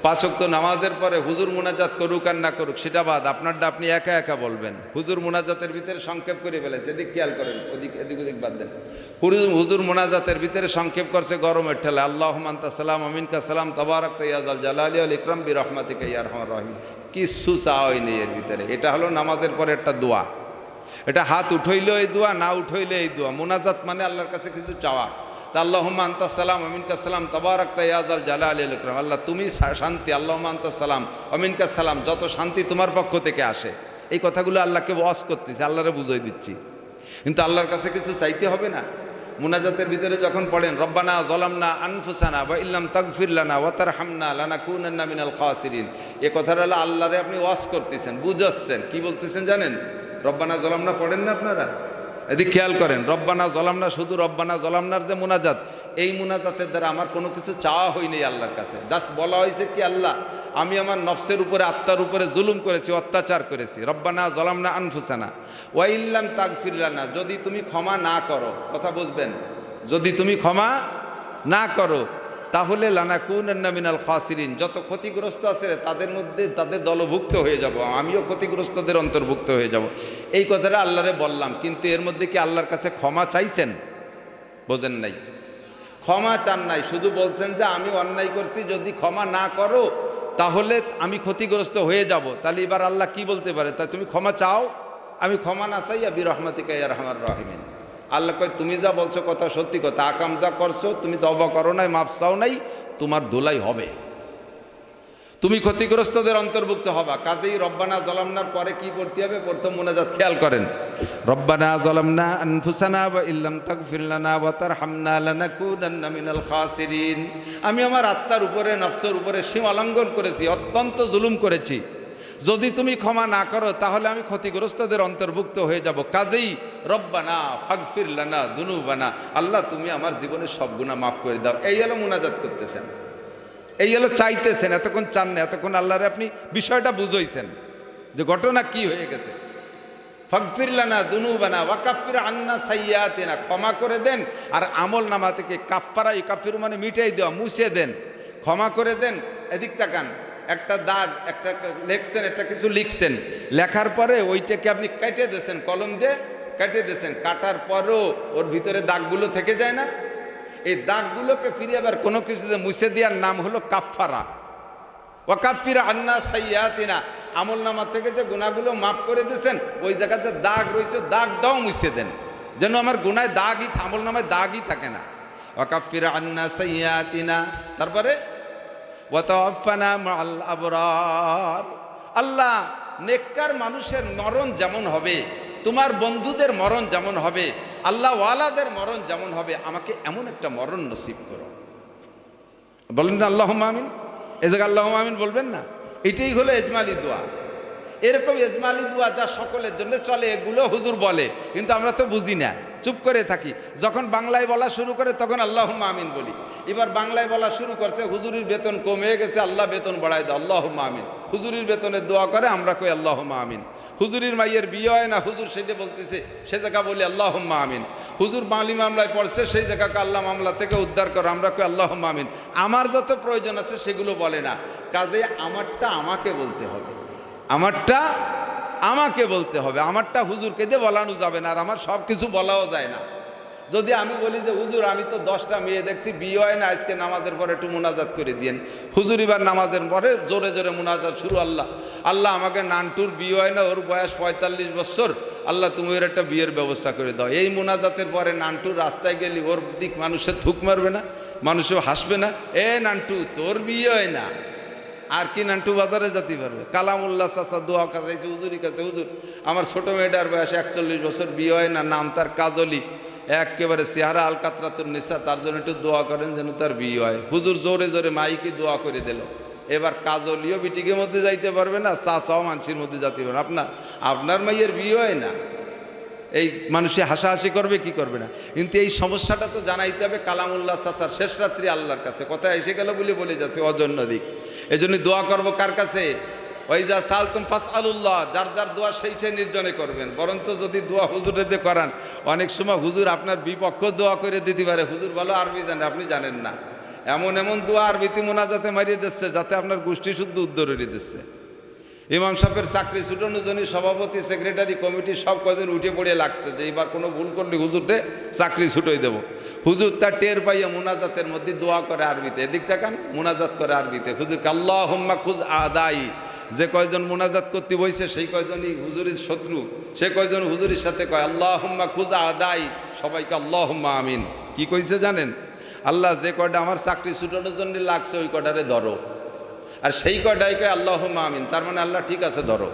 5 ওয়াক্ত নামাজের পরে হুজুর মুনাজাত করুক আর না করুক সেটা বাদ, আপনারটা আপনি একা একা বলবেন। হুজুর মুনাজাতের ভিতরে সংক্ষেপ করে ফেলেছে, এদিক খেয়াল করেন, এদিক ওদিক বাদ দেন। হুজুর মুনাজাতের ভিতরে সংক্ষেপ করছে গরমের ঠেলে, আল্লাহুম্মা আনতা সালাম আমিনকা সালাম তাবারাকতা ইয়া যাল জালালি ওয়াল ইকরাম বিরহমাতিকা ইয়া আরহামার রাহিম। কিছু চাওয়াই নেই এর ভিতরে। এটা হলো নামাজের পরে একটা দোয়া। এটা হাত উঠইলেও এই দোয়া, না উঠইলে এই দোয়া। মোনাজাত মানে আল্লাহর কাছে কিছু চাওয়া। তা আল্লাহুম্মা আনতা সালাম আমিনকা সালাম তাবারাকতা ইয়া যাল জালালি ওয়াল ইকরাম। আল্লাহ তুমি শান্তি, আল্লাহুম্মা আনতা সালাম আমিনকা সালাম, যত শান্তি তোমার পক্ষ থেকে আসে। এই কথাগুলো আল্লাহকে ওয়াজ করতেছি, আল্লাহরে বুঝাই দিচ্ছি। কিন্তু আল্লাহর কাছে কিছু চাইতে হবে না। মুনাজাতের ভিতরে যখন পড়েন রব্বানা যালামনা আনফুসানা ওয়া ইল্লাম তাগফির লানা ওয়া তারহামনা লানাকুনান্না মিনাল খাসিরিন, এই কথাটা হলো আল্লাহরে আপনি ওয়াজ করতেছেন, বুঝাচ্ছেন। কি বলতেছেন জানেন? রব্বানা যালামনা পড়েন না আপনারা? এদিকে খেয়াল করেন, রব্বানা যালামনা, শুধু রব্বানা যালামনার যে মুনাজাত, এই মুনাজাতের দ্বারা আমার কোনো কিছু চাওয়া হয়নি আল্লাহর কাছে। জাস্ট বলা হয়েছে কি, আল্লাহ আমি আমার নফসের উপরে, আত্মার উপরে জুলুম করেছি, অত্যাচার করেছি। রব্বানা যালামনা আনফুসানা ওয়া ইল্লাম তাগফির লানা, যদি তুমি ক্ষমা না করো, কথা বুঝবেন, যদি তুমি ক্ষমা না করো তাহলে লানাকুনান্না মিনাল খাসিরিন, যত ক্ষতিগ্রস্ত আছে তাদের মধ্যে তাদের দলভুক্ত হয়ে যাব, আমিও ক্ষতিগ্রস্তদের অন্তর্ভুক্ত হয়ে যাব। এই কথাটা আল্লাহরে বললাম, কিন্তু এর মধ্যে কি আল্লাহর কাছে ক্ষমা চাইছেন? বোঝেন নাই। ক্ষমা চান নাই, শুধু বলছেন যে আমি অন্যায় করছি, যদি ক্ষমা না করো তাহলে আমি ক্ষতিগ্রস্ত হয়ে যাব। তাহলে এবার আল্লাহ কি বলতে পারে, তা তুমি ক্ষমা চাও, আমি ক্ষমা না চাইয়া বিরহমাতিকা ইয়া আরহামার রাহিমিন। আল্লাহ কয় তুমি যা বলছো কথা সত্যি কথা, আকাম যা করছো তুমি তওবা করো নাই, মাফ চাও নাই, তোমার ধোলাই হবে, তুমি ক্ষতিগ্রস্তদের অন্তর্ভুক্ত হবা। কাজেই রব্বানা যালামনার পরে কি পড়তে হবে? প্রথম মুনাজাত খেয়াল করেন, রব্বানা যালামনা আনফুসানা ওয়া ইল্লাম তাগফির লানা ওয়া তারহামনা লানাকুনান্না মিনাল খাসিরিন। আমি আমার আত্মার উপরে, নফসের উপরে সীমা লঙ্ঘন করেছি, অত্যন্ত জুলুম করেছি, যদি তুমি ক্ষমা না করো তাহলে আমি ক্ষতিগ্রস্তদের অন্তর্ভুক্ত হয়ে যাব। কাজেই রব্বানা ফাগফির লানা দুনুবানা, আল্লাহ তুমি আমার জীবনের সব গুনাহ মাফ করে দাও। এই হলো মুনাজাত করতেছেন, এই হলো চাইতেছেন। এতক্ষণ চান না, এতক্ষণ আল্লাহরে আপনি বিষয়টা বুঝাইছেন যে ঘটনা কি হয়ে গেছে। ফাগফির লানা দুনুবানা ওয়া কাফির আন্না সাইয়্যাতিনা, ক্ষমা করে দেন আর আমল নামা থেকে কাফফারা, কাফির মানে মিটাই দেওয়া, মুছে দেন, ক্ষমা করে দেন। এদিক তাকান, একটা দাগ, একটা লিখছেন, একটা কিছু লিখছেন, লেখার পরে ওইটাকে আপনি কেটে দিয়েছেন, কলম দিয়ে কেটে দিয়েছেন, কাটার পরও ওর ভিতরে দাগগুলো থেকে যায় না? এই দাগগুলোকে ফিরে আবার কোনো কিছুতে মুছে দেওয়ার নাম হলো কাফফারা। ওয়া কাফির আন্না সাইয়্যাতিনা, আমল নামা থেকে যে গুনাহগুলো মাফ করে দিয়েছেন ওই জায়গাতে দাগ রয়েছে, দাগটাও মুছে দেন, যেন আমার গুনায় দাগই, আমল নামায় দাগই থাকে না। ওয়া কাফির আন্না সাইয়্যাতিনা, তারপরে ওয়া তাওয়াফানা মাআল আবরার। আল্লাহ, নেককার মানুষের মরণ যেমন হবে, তোমার বন্ধুদের মরণ যেমন হবে, আল্লাহ ওয়ালাদের মরণ যেমন হবে, আমাকে এমন একটা মরণ নসিব করো। বলেন না আল্লাহুম্মা আমিন? এই জায়গায় আল্লাহুম্মা আমিন বলবেন না? এটাই হলো ইজমালি দোয়া। এরকম ইজমালি দোয়া যা সকলের জন্য চলে, এগুলো হুজুর বলে, কিন্তু আমরা তো বুঝি না, চুপ করে থাকি। যখন বাংলায় বলা শুরু করে তখন আল্লাহুম্মা আমিন বলি। এবার বাংলায় বলা শুরু করছে, হুজুরির বেতন কমে গেছে, আল্লাহ বেতন বাড়ায় দাও, আল্লাহুম্মা আমিন। হুজুরির বেতনের দোয়া করে, আমরা কই আল্লাহুম্মা আমিন। হুজুরির মাইয়ের বিয়ে হয় না, হুজুর সেটা বলতেছে, সে জায়গা বলি আল্লাহুম্মা আমিন। হুজুর মালি মামলায় পড়ছে, সেই জায়গাকে আল্লাহ মামলা থেকে উদ্ধার করো, আমরা কই আল্লাহুম্মা আমিন। আমার যত প্রয়োজন আছে সেগুলো বলে না, কাজে আমারটা আমাকে বলতে হবে, আমারটা আমাকে বলতে হবে, আমারটা হুজুরকে দিয়ে বলানো যাবে না, আর আমার সব কিছু বলাও যায় না। যদি আমি বলি যে হুজুর আমি তো 10টা মেয়ে দেখছি, বিয়ে হয় না, আজকে নামাজের পরে একটু মুনাজাত করে দিয়েন, হুজুর এবার নামাজের পরে জোরে জোরে মুনাজাত শুরু, আল্লাহ আল্লাহ আমাকে নানটুর বিয়ে হয় না, ওর বয়স 45 বছর, আল্লাহ তুমি ওর একটা বিয়ের ব্যবস্থা করে দাও। এই মুনাজাতের পরে নানটুর রাস্তায় গেলি ওর দিক মানুষের থুক মারবে না, মানুষও হাসবে না, এ নানটু তোর বিয়ে হয় না, আর কি নান্টু বাজারে যেতে পারবে? কালামুল্লাহ চাচা দোয়া কাছে হুজুরের কাছে, হুজুর আমার ছোট মেয়েটার বয়স 41 বছর, বিয়ে হয় না, নাম তার কাজলি, একেবারে চেহারা আল কাতরাতুন নিসা, তার জন্য একটু দোয়া করেন যেন তার বিয়ে হয়। হুজুর জোরে জোরে মাইকে দোয়া করে দিল। এবার কাজলিও বিটিকের মধ্যে যাইতে পারবে না, চাচাও মানুষের মধ্যে যেতে পারবে না, আপনার মাইয়ের বিয়ে হয় না, এই মানুষে হাসাহাসি করবে কি করবে না। কিন্তু এই সমস্যাটা তো জানাইতে হবে কালামুল্লাহ চাচার শেষ রাত্রি আল্লাহর কাছে, কথা এসে গেল বলে যাচ্ছে অজন্য দিক। এই জন্য দোয়া করবো কার কাছে? ওই যা সালতুম ফাসআলুল্লাহ, যার যার দোয়া সেই নির্জনে করবেন। বরঞ্চ যদি দোয়া হুজুরে দিয়ে করান, অনেক সময় হুজুর আপনার বিপক্ষ দোয়া করে দিতে পারে, হুজুর ভালো আরবি জানে, আপনি জানেন না। এমন এমন দোয়া আরবিতে মোনাজাতে মারিয়ে দিচ্ছে যাতে আপনার গোষ্ঠী শুদ্ধ উদ্ধারে দিচ্ছে। ইমাম সাহেবের চাকরি ছুটানোর জন্য সভাপতি, সেক্রেটারি, কমিটি সব কজন উঠে পড়ে লাগছে যে এবার কোনো ভুল করলে হুজুরটে চাকরি ছুটোই দেবো। হুজুর তার টের পাইয়া মুনাজাতের মধ্যে দোয়া করে আরবিতে, এদিক তাকান, মুনাজাত করে আরবিতে, হুজুরকে আল্লাহুম্মা খুজ আদাই। যে কয়জন মুনাজাত করতে বইছে সেই কয়জনই হুজুরের শত্রু, সে কয়জন হুজুরের সাথে কয় আল্লাহুম্মা খুজ আদাই, সবাইকে আল্লাহুম্মা আমিন। কি কইছে জানেন? আল্লাহ যে কয়টা আমার চাকরি ছুটানোর জন্য লাগছে ওই কয়টারে ধরো, আর সেই কয়টাই কয় আল্লাহুম্মা আমিন, তার মানে আল্লাহ ঠিক আছে ধরো।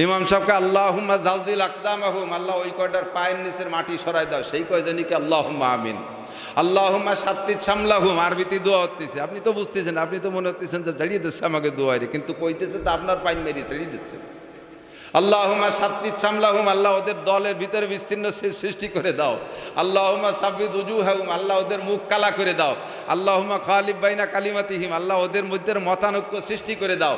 ইমাম সাহেবকে আল্লাহুম্মা জালজিল আকদামাহুম, আল্লাহ ওই কয়টার পায়ের নিচের মাটি সরাই দাও, সেই কয়জনকে আল্লাহুম্মা আমিন। আল্লাহুম্মা সাত্তিত সামলাহুম, আরবিতে দোয়া হতেছে, আপনি তো বুঝতেছেন, আপনি তো মনে হতেছেন যে ঝাড়িয়ে দিচ্ছে আমাকে দোয়ারে, কিন্তু কইতেছে তো আপনার পাইন মেরি ছেড়িয়ে দিচ্ছে। আল্লাহুম্মা সাত্তিত সামলাহুম, আল্লাহ ওদের দলের ভিতরে বিচ্ছিন্ন সৃষ্টি করে দাও। আল্লাহুম্মা সাব্বিদ উজুহাহুম, আল্লাহ ওদের মুখ কালা করে দাও। আল্লাহুম্মা খালিফ বাইনা কালিমাতিহিম, আল্লাহ ওদের মধ্যে মতানৈক্য সৃষ্টি করে দাও।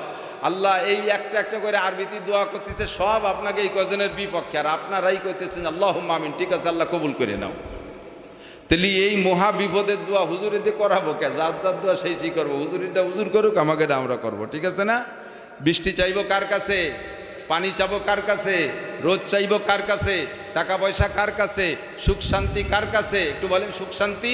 আল্লাহ এই একটা একটা করে আরবিতে দোয়া করতেছে, সব আপনাকে এই কজনের বিপক্ষে, আর আপনারাই করতেছেন আল্লাহুম্মা আমিন। ঠিক আছে, আল্লাহ কবুল করে নাও। তাহলে এই মহা বিপদের দোয়া হুজুরে দিয়ে করাবো কে? যার যার দোয়া সেই করবো, হুজুরিটা হুজুর করুক, আমাকে এটা আমরা করবো, ঠিক আছে না? বৃষ্টি চাইবো কার কাছে? পানি চাবো কার কাছে? রোদ চাইবো কার কাছে? টাকা পয়সা কার কাছে? সুখ শান্তি কার কাছে? একটু বলেন, সুখ শান্তি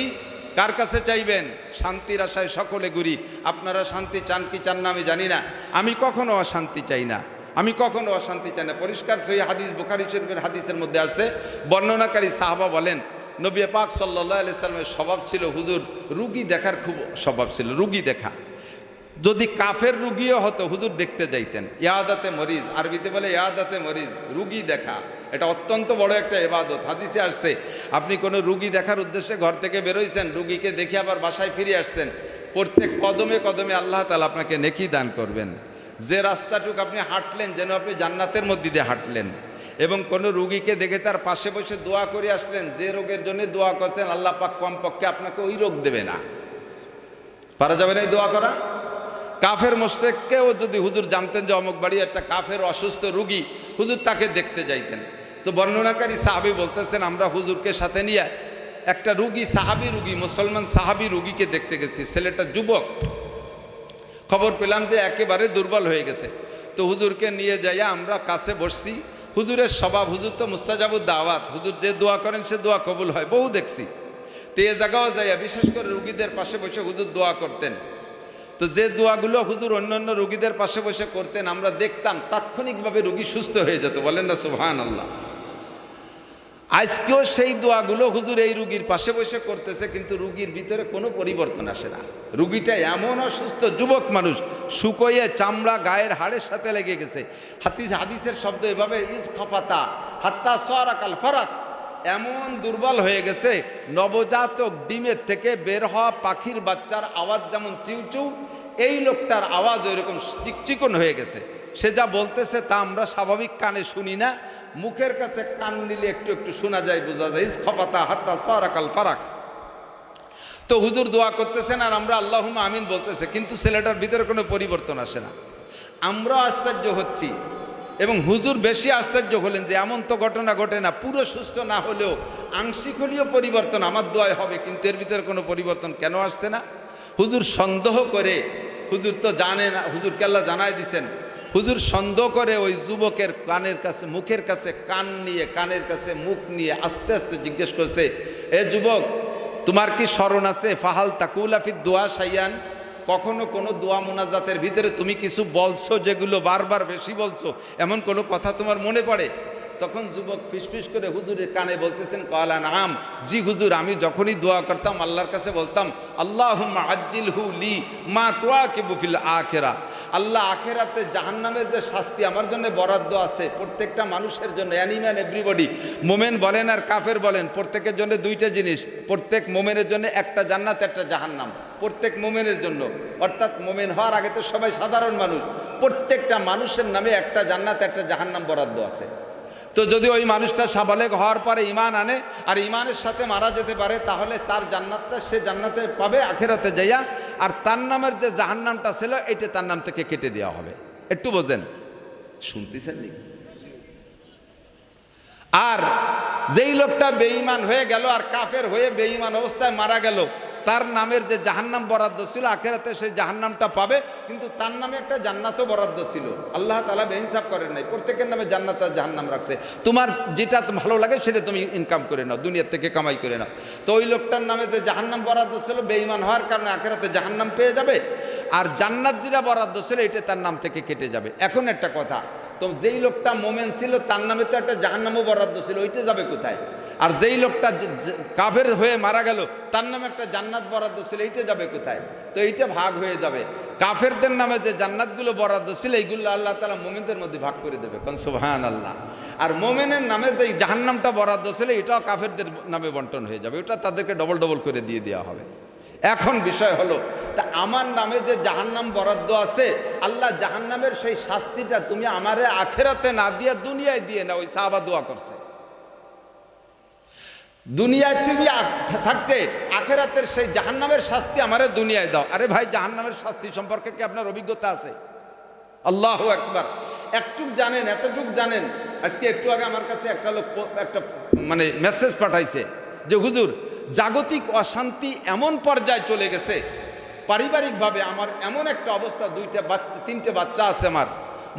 কার কাছে চাইবেন? শান্তির আশায় সকলে ঘুরি। আপনারা শান্তি চান কি চান না আমি জানি না, আমি কখনো অশান্তি চাই না, আমি কখনো অশান্তি চাই না। পরিষ্কার সহিহ হাদিস, বুখারী শরীফের হাদিসের মধ্যে আসছে, বর্ণনাকারী সাহাবা বলেন নবী পাক সাল্লাল্লাহু আলাইহি সাল্লামের স্বভাব ছিল হুজুর রুগী দেখার খুব স্বভাব ছিল, রুগী দেখা। যদি কাফের রুগীও হতো হুজুর দেখতে যাইতেন। ইয়াদাতে মরিজ, আরবিতে বলে ইয়াদাতে মরিজ, রুগী দেখা। এটা অত্যন্ত বড় একটা ইবাদত। হাদিসে আসছে আপনি কোনো রুগী দেখার উদ্দেশ্যে ঘর থেকে বেরোইছেন, রুগীকে দেখে আবার বাসায় ফিরে আসছেন, প্রত্যেক কদমে কদমে আল্লাহ তাআলা আপনাকে নেকি দান করবেন। যে রাস্তাটুকু আপনি হাঁটলেন যেন আপনি জান্নাতের মধ্যে দিয়ে হাঁটলেন। এবং কোনো রুগীকে দেখে তার পাশে বসে দোয়া করে আসলেন, যে রোগের জন্য দোয়া করছেন আল্লাহ পাক কমপক্ষে আপনাকে ওই রোগ দেবে না। পারা যাবে না এই দোয়া করা? কাফের মুশরিককেও যদি হুজুর জানতেন যে অমুক বাড়ি একটা কাফের অসুস্থ রুগী, হুজুর তাকে দেখতে যাইতেন। তো বর্ণনাকারী সাহাবী বলতেছেন আমরা হুজুরকে সাথে নিয়ে একটা রুগী, সাহাবী রুগী, মুসলমান সাহাবী রুগীকে দেখতে গেছি। ছেলেটা যুবক, খবর পেলাম যে একেবারে দুর্বল হয়ে গেছে। তো হুজুরকে নিয়ে যাইয়া আমরা কাছে বসছি। হুজুরের স্বভাব, হুজুর তো মুস্তাজাবুদ দাওয়াত, হুজুর যে দোয়া করেন সে দোয়া কবুল হয়, বহু দেখছি। তো এ জায়গাও যাইয়া বিশেষ করে রুগীদের পাশে বসে হুজুর দোয়া করতেন। তো যে দোয়াগুলো হুজুর অন্যান্য রুগীদের পাশে বসে করতেন আমরা দেখতাম তাৎক্ষণিকভাবে রুগী সুস্থ হয়ে যেত। বলেন না সুবহানাল্লাহ। আজকেও সেই দোয়াগুলো হুজুর এই রুগীর পাশে বসে করতেছে, কিন্তু রুগীর ভিতরে কোনো পরিবর্তন আসে না। রুগীটা এমন অসুস্থ, যুবক মানুষ, শুকোয়ে চামড়া গায়ের হাড়ের সাথে লেগে গেছে। হাদিসের শব্দ এভাবে ইজ খাফাতা হাত্তা সারাকাল ফারাক, এমন দুর্বল হয়ে গেছে নবজাতক ডিমের থেকে বের হওয়া পাখির বাচ্চার আওয়াজ যেমন চিউচিউ, এই লোকটার আওয়াজ ওইরকম চিকচিকন হয়ে গেছে। সে যা বলতেছে তা আমরা স্বাভাবিক কানে শুনি না, মুখের কাছে কান নিলে একটু একটু শোনা যায়, বোঝা যায়। ইসখাফাতা হাত্তা সারাকাল ফারাক। তো হুজুর দোয়া করতেছেন আর আমরা আল্লাহুম্মা আমিন বলতেছে, কিন্তু ছেলেটার ভিতরে কোনো পরিবর্তন আসে না। আমরা আশ্চর্য হচ্ছি এবং হুজুর বেশি আশ্চর্য হলেন যে এমন তো ঘটনা ঘটে না, পুরো সুস্থ না হলেও আংশিক হলেও পরিবর্তন আমার দোয়ায় হবে, কিন্তু এর ভিতরে কোনো পরিবর্তন কেন আসছে না? হুজুর সন্দেহ করে, হুজুর তো জানে না, হুজুরকে আল্লাহ জানাই দিছেন, হুজুর সন্দেহ করে ওই যুবকের কানের কাছে, মুখের কাছে কান নিয়ে, কানের কাছে মুখ নিয়ে আস্তে আস্তে জিজ্ঞেস করছে, এ যুবক তোমার কি স্মরণ আছে? ফাহাল তাকুলা ফি দোয়া শাইয়ান, কখনো কোনো দোয়া মোনাজাতের ভিতরে তুমি কিছু বলছো যেগুলো বারবার বেশি বলছো, এমন কোনো কথা তোমার মনে পড়ে? তখন যুবক ফিসফিস করে হুজুরের কানে বলতেছেন, কালা নাম, জি হুজুর, আমি যখনই দোয়া করতাম আল্লাহর কাছে বলতাম আল্লাহুম্মা আজ্জিলহু লি মা তুআকিবু ফিল আখিরা, আল্লাহ আখেরাতে জাহান্নামের যে শাস্তি আমার জন্য বরাদ্দ আছে প্রত্যেকটা মানুষের জন্য, অ্যানিম্যান এভরিবডি, মোমেন বলেন আর কাফের বলেন, প্রত্যেকের জন্য দুইটা জিনিস, প্রত্যেক মোমেনের জন্য একটা জান্নাত একটা জাহান্নাম, প্রত্যেক মোমেনের জন্য। অর্থাৎ মোমেন হওয়ার আগে তো সবাই সাধারণ মানুষ, প্রত্যেকটা মানুষের নামে একটা জান্নাত একটা জাহান্নাম বরাদ্দ আছে। তো যদি ওই মানুষটা সাবালেগ হওয়ার পরে ঈমান আনে আর ঈমানের সাথে মারা যেতে পারে, তাহলে তার জান্নাতটা সে জান্নাতে পাবে আখিরাতে যাইয়া, আর তার নামের যে জাহান্নামটা ছিল এটা তার নাম থেকে কেটে দেওয়া হবে। একটু বোঝেন, শুনতেছেন নি? আর যেই লোকটা বেঈমান হয়ে গেল আর কাফের হয়ে বেঈমান অবস্থায় মারা গেল, তার নামের যে জাহান্নাম বরাদ্দ ছিল আখিরাতে সেই জাহান্নামটা পাবে, কিন্তু তার নামে একটা জান্নাতও বরাদ্দ ছিল। আল্লাহ তাআলা বেইনসাফ করেন নাই, প্রত্যেকের নামে জান্নাত আর জাহান্নাম রাখছে। তোমার যেটা ভালো লাগে সেটা তুমি ইনকাম করে নাও, দুনিয়ার থেকে কামাই করে নাও। তো ওই লোকটার নামে যে জাহান্নাম বরাদ্দ ছিল বেঈমান হওয়ার কারণে আখিরাতে জাহান্নাম পেয়ে যাবে, আর জান্নাত যেটা বরাদ্দ ছিল এটা তার নাম থেকে কেটে যাবে। এখন একটা কথা, তো যেই লোকটা মোমেন ছিল তার নামে তো একটা জাহান্নামও বরাদ্দ ছিল, ওইটা যাবে কোথায়? আর যেই লোকটা কাফের হয়ে মারা গেল তার নামে একটা জান্নাত বরাদ্দ ছিল, এইটা যাবে কোথায়? তো এইটা ভাগ হয়ে যাবে। কাফেরদের নামে যে জান্নাতগুলো বরাদ্দ ছিল এইগুলো আল্লাহ তাআলা মোমেনদের মধ্যে ভাগ করে দেবে, কোন সুবহানাল্লাহ। আর মোমেনের নামে যে জাহান্নামটা বরাদ্দ ছিল এটাও কাফেরদের নামে বন্টন হয়ে যাবে, ওটা তাদেরকে ডবল ডবল করে দিয়ে দেওয়া হবে। এখন বিষয় হলো, তা আমার নামে যে জাহান্নাম বরাদ্দ আছে, আল্লাহ জাহান্নামের সেই শাস্তিটা তুমি আমারে আখিরাতে না দিয়ে দুনিয়ায় দিয়ে না। ওই সাহাবা দোয়া করছে, দুনিয়ায় তুমি থাকতে আখিরাতের সেই জাহান্নামের শাস্তি আমারে দুনিয়ায় দাও। আরে ভাই, জাহান্নামের শাস্তি সম্পর্কে কি আপনার অভিজ্ঞতা আছে? আল্লাহু আকবার। একটুক জানেন, এতটুক জানেন, আজকে একটু আগে আমার কাছে একটা লোক একটা মেসেজ পাঠাইছে যে হুজুর, জাগতিক অশান্তি এমন পর্যায়ে চলে গেছে, পারিবারিকভাবে আমার এমন একটা অবস্থা, তিনটে বাচ্চা আছে, আমার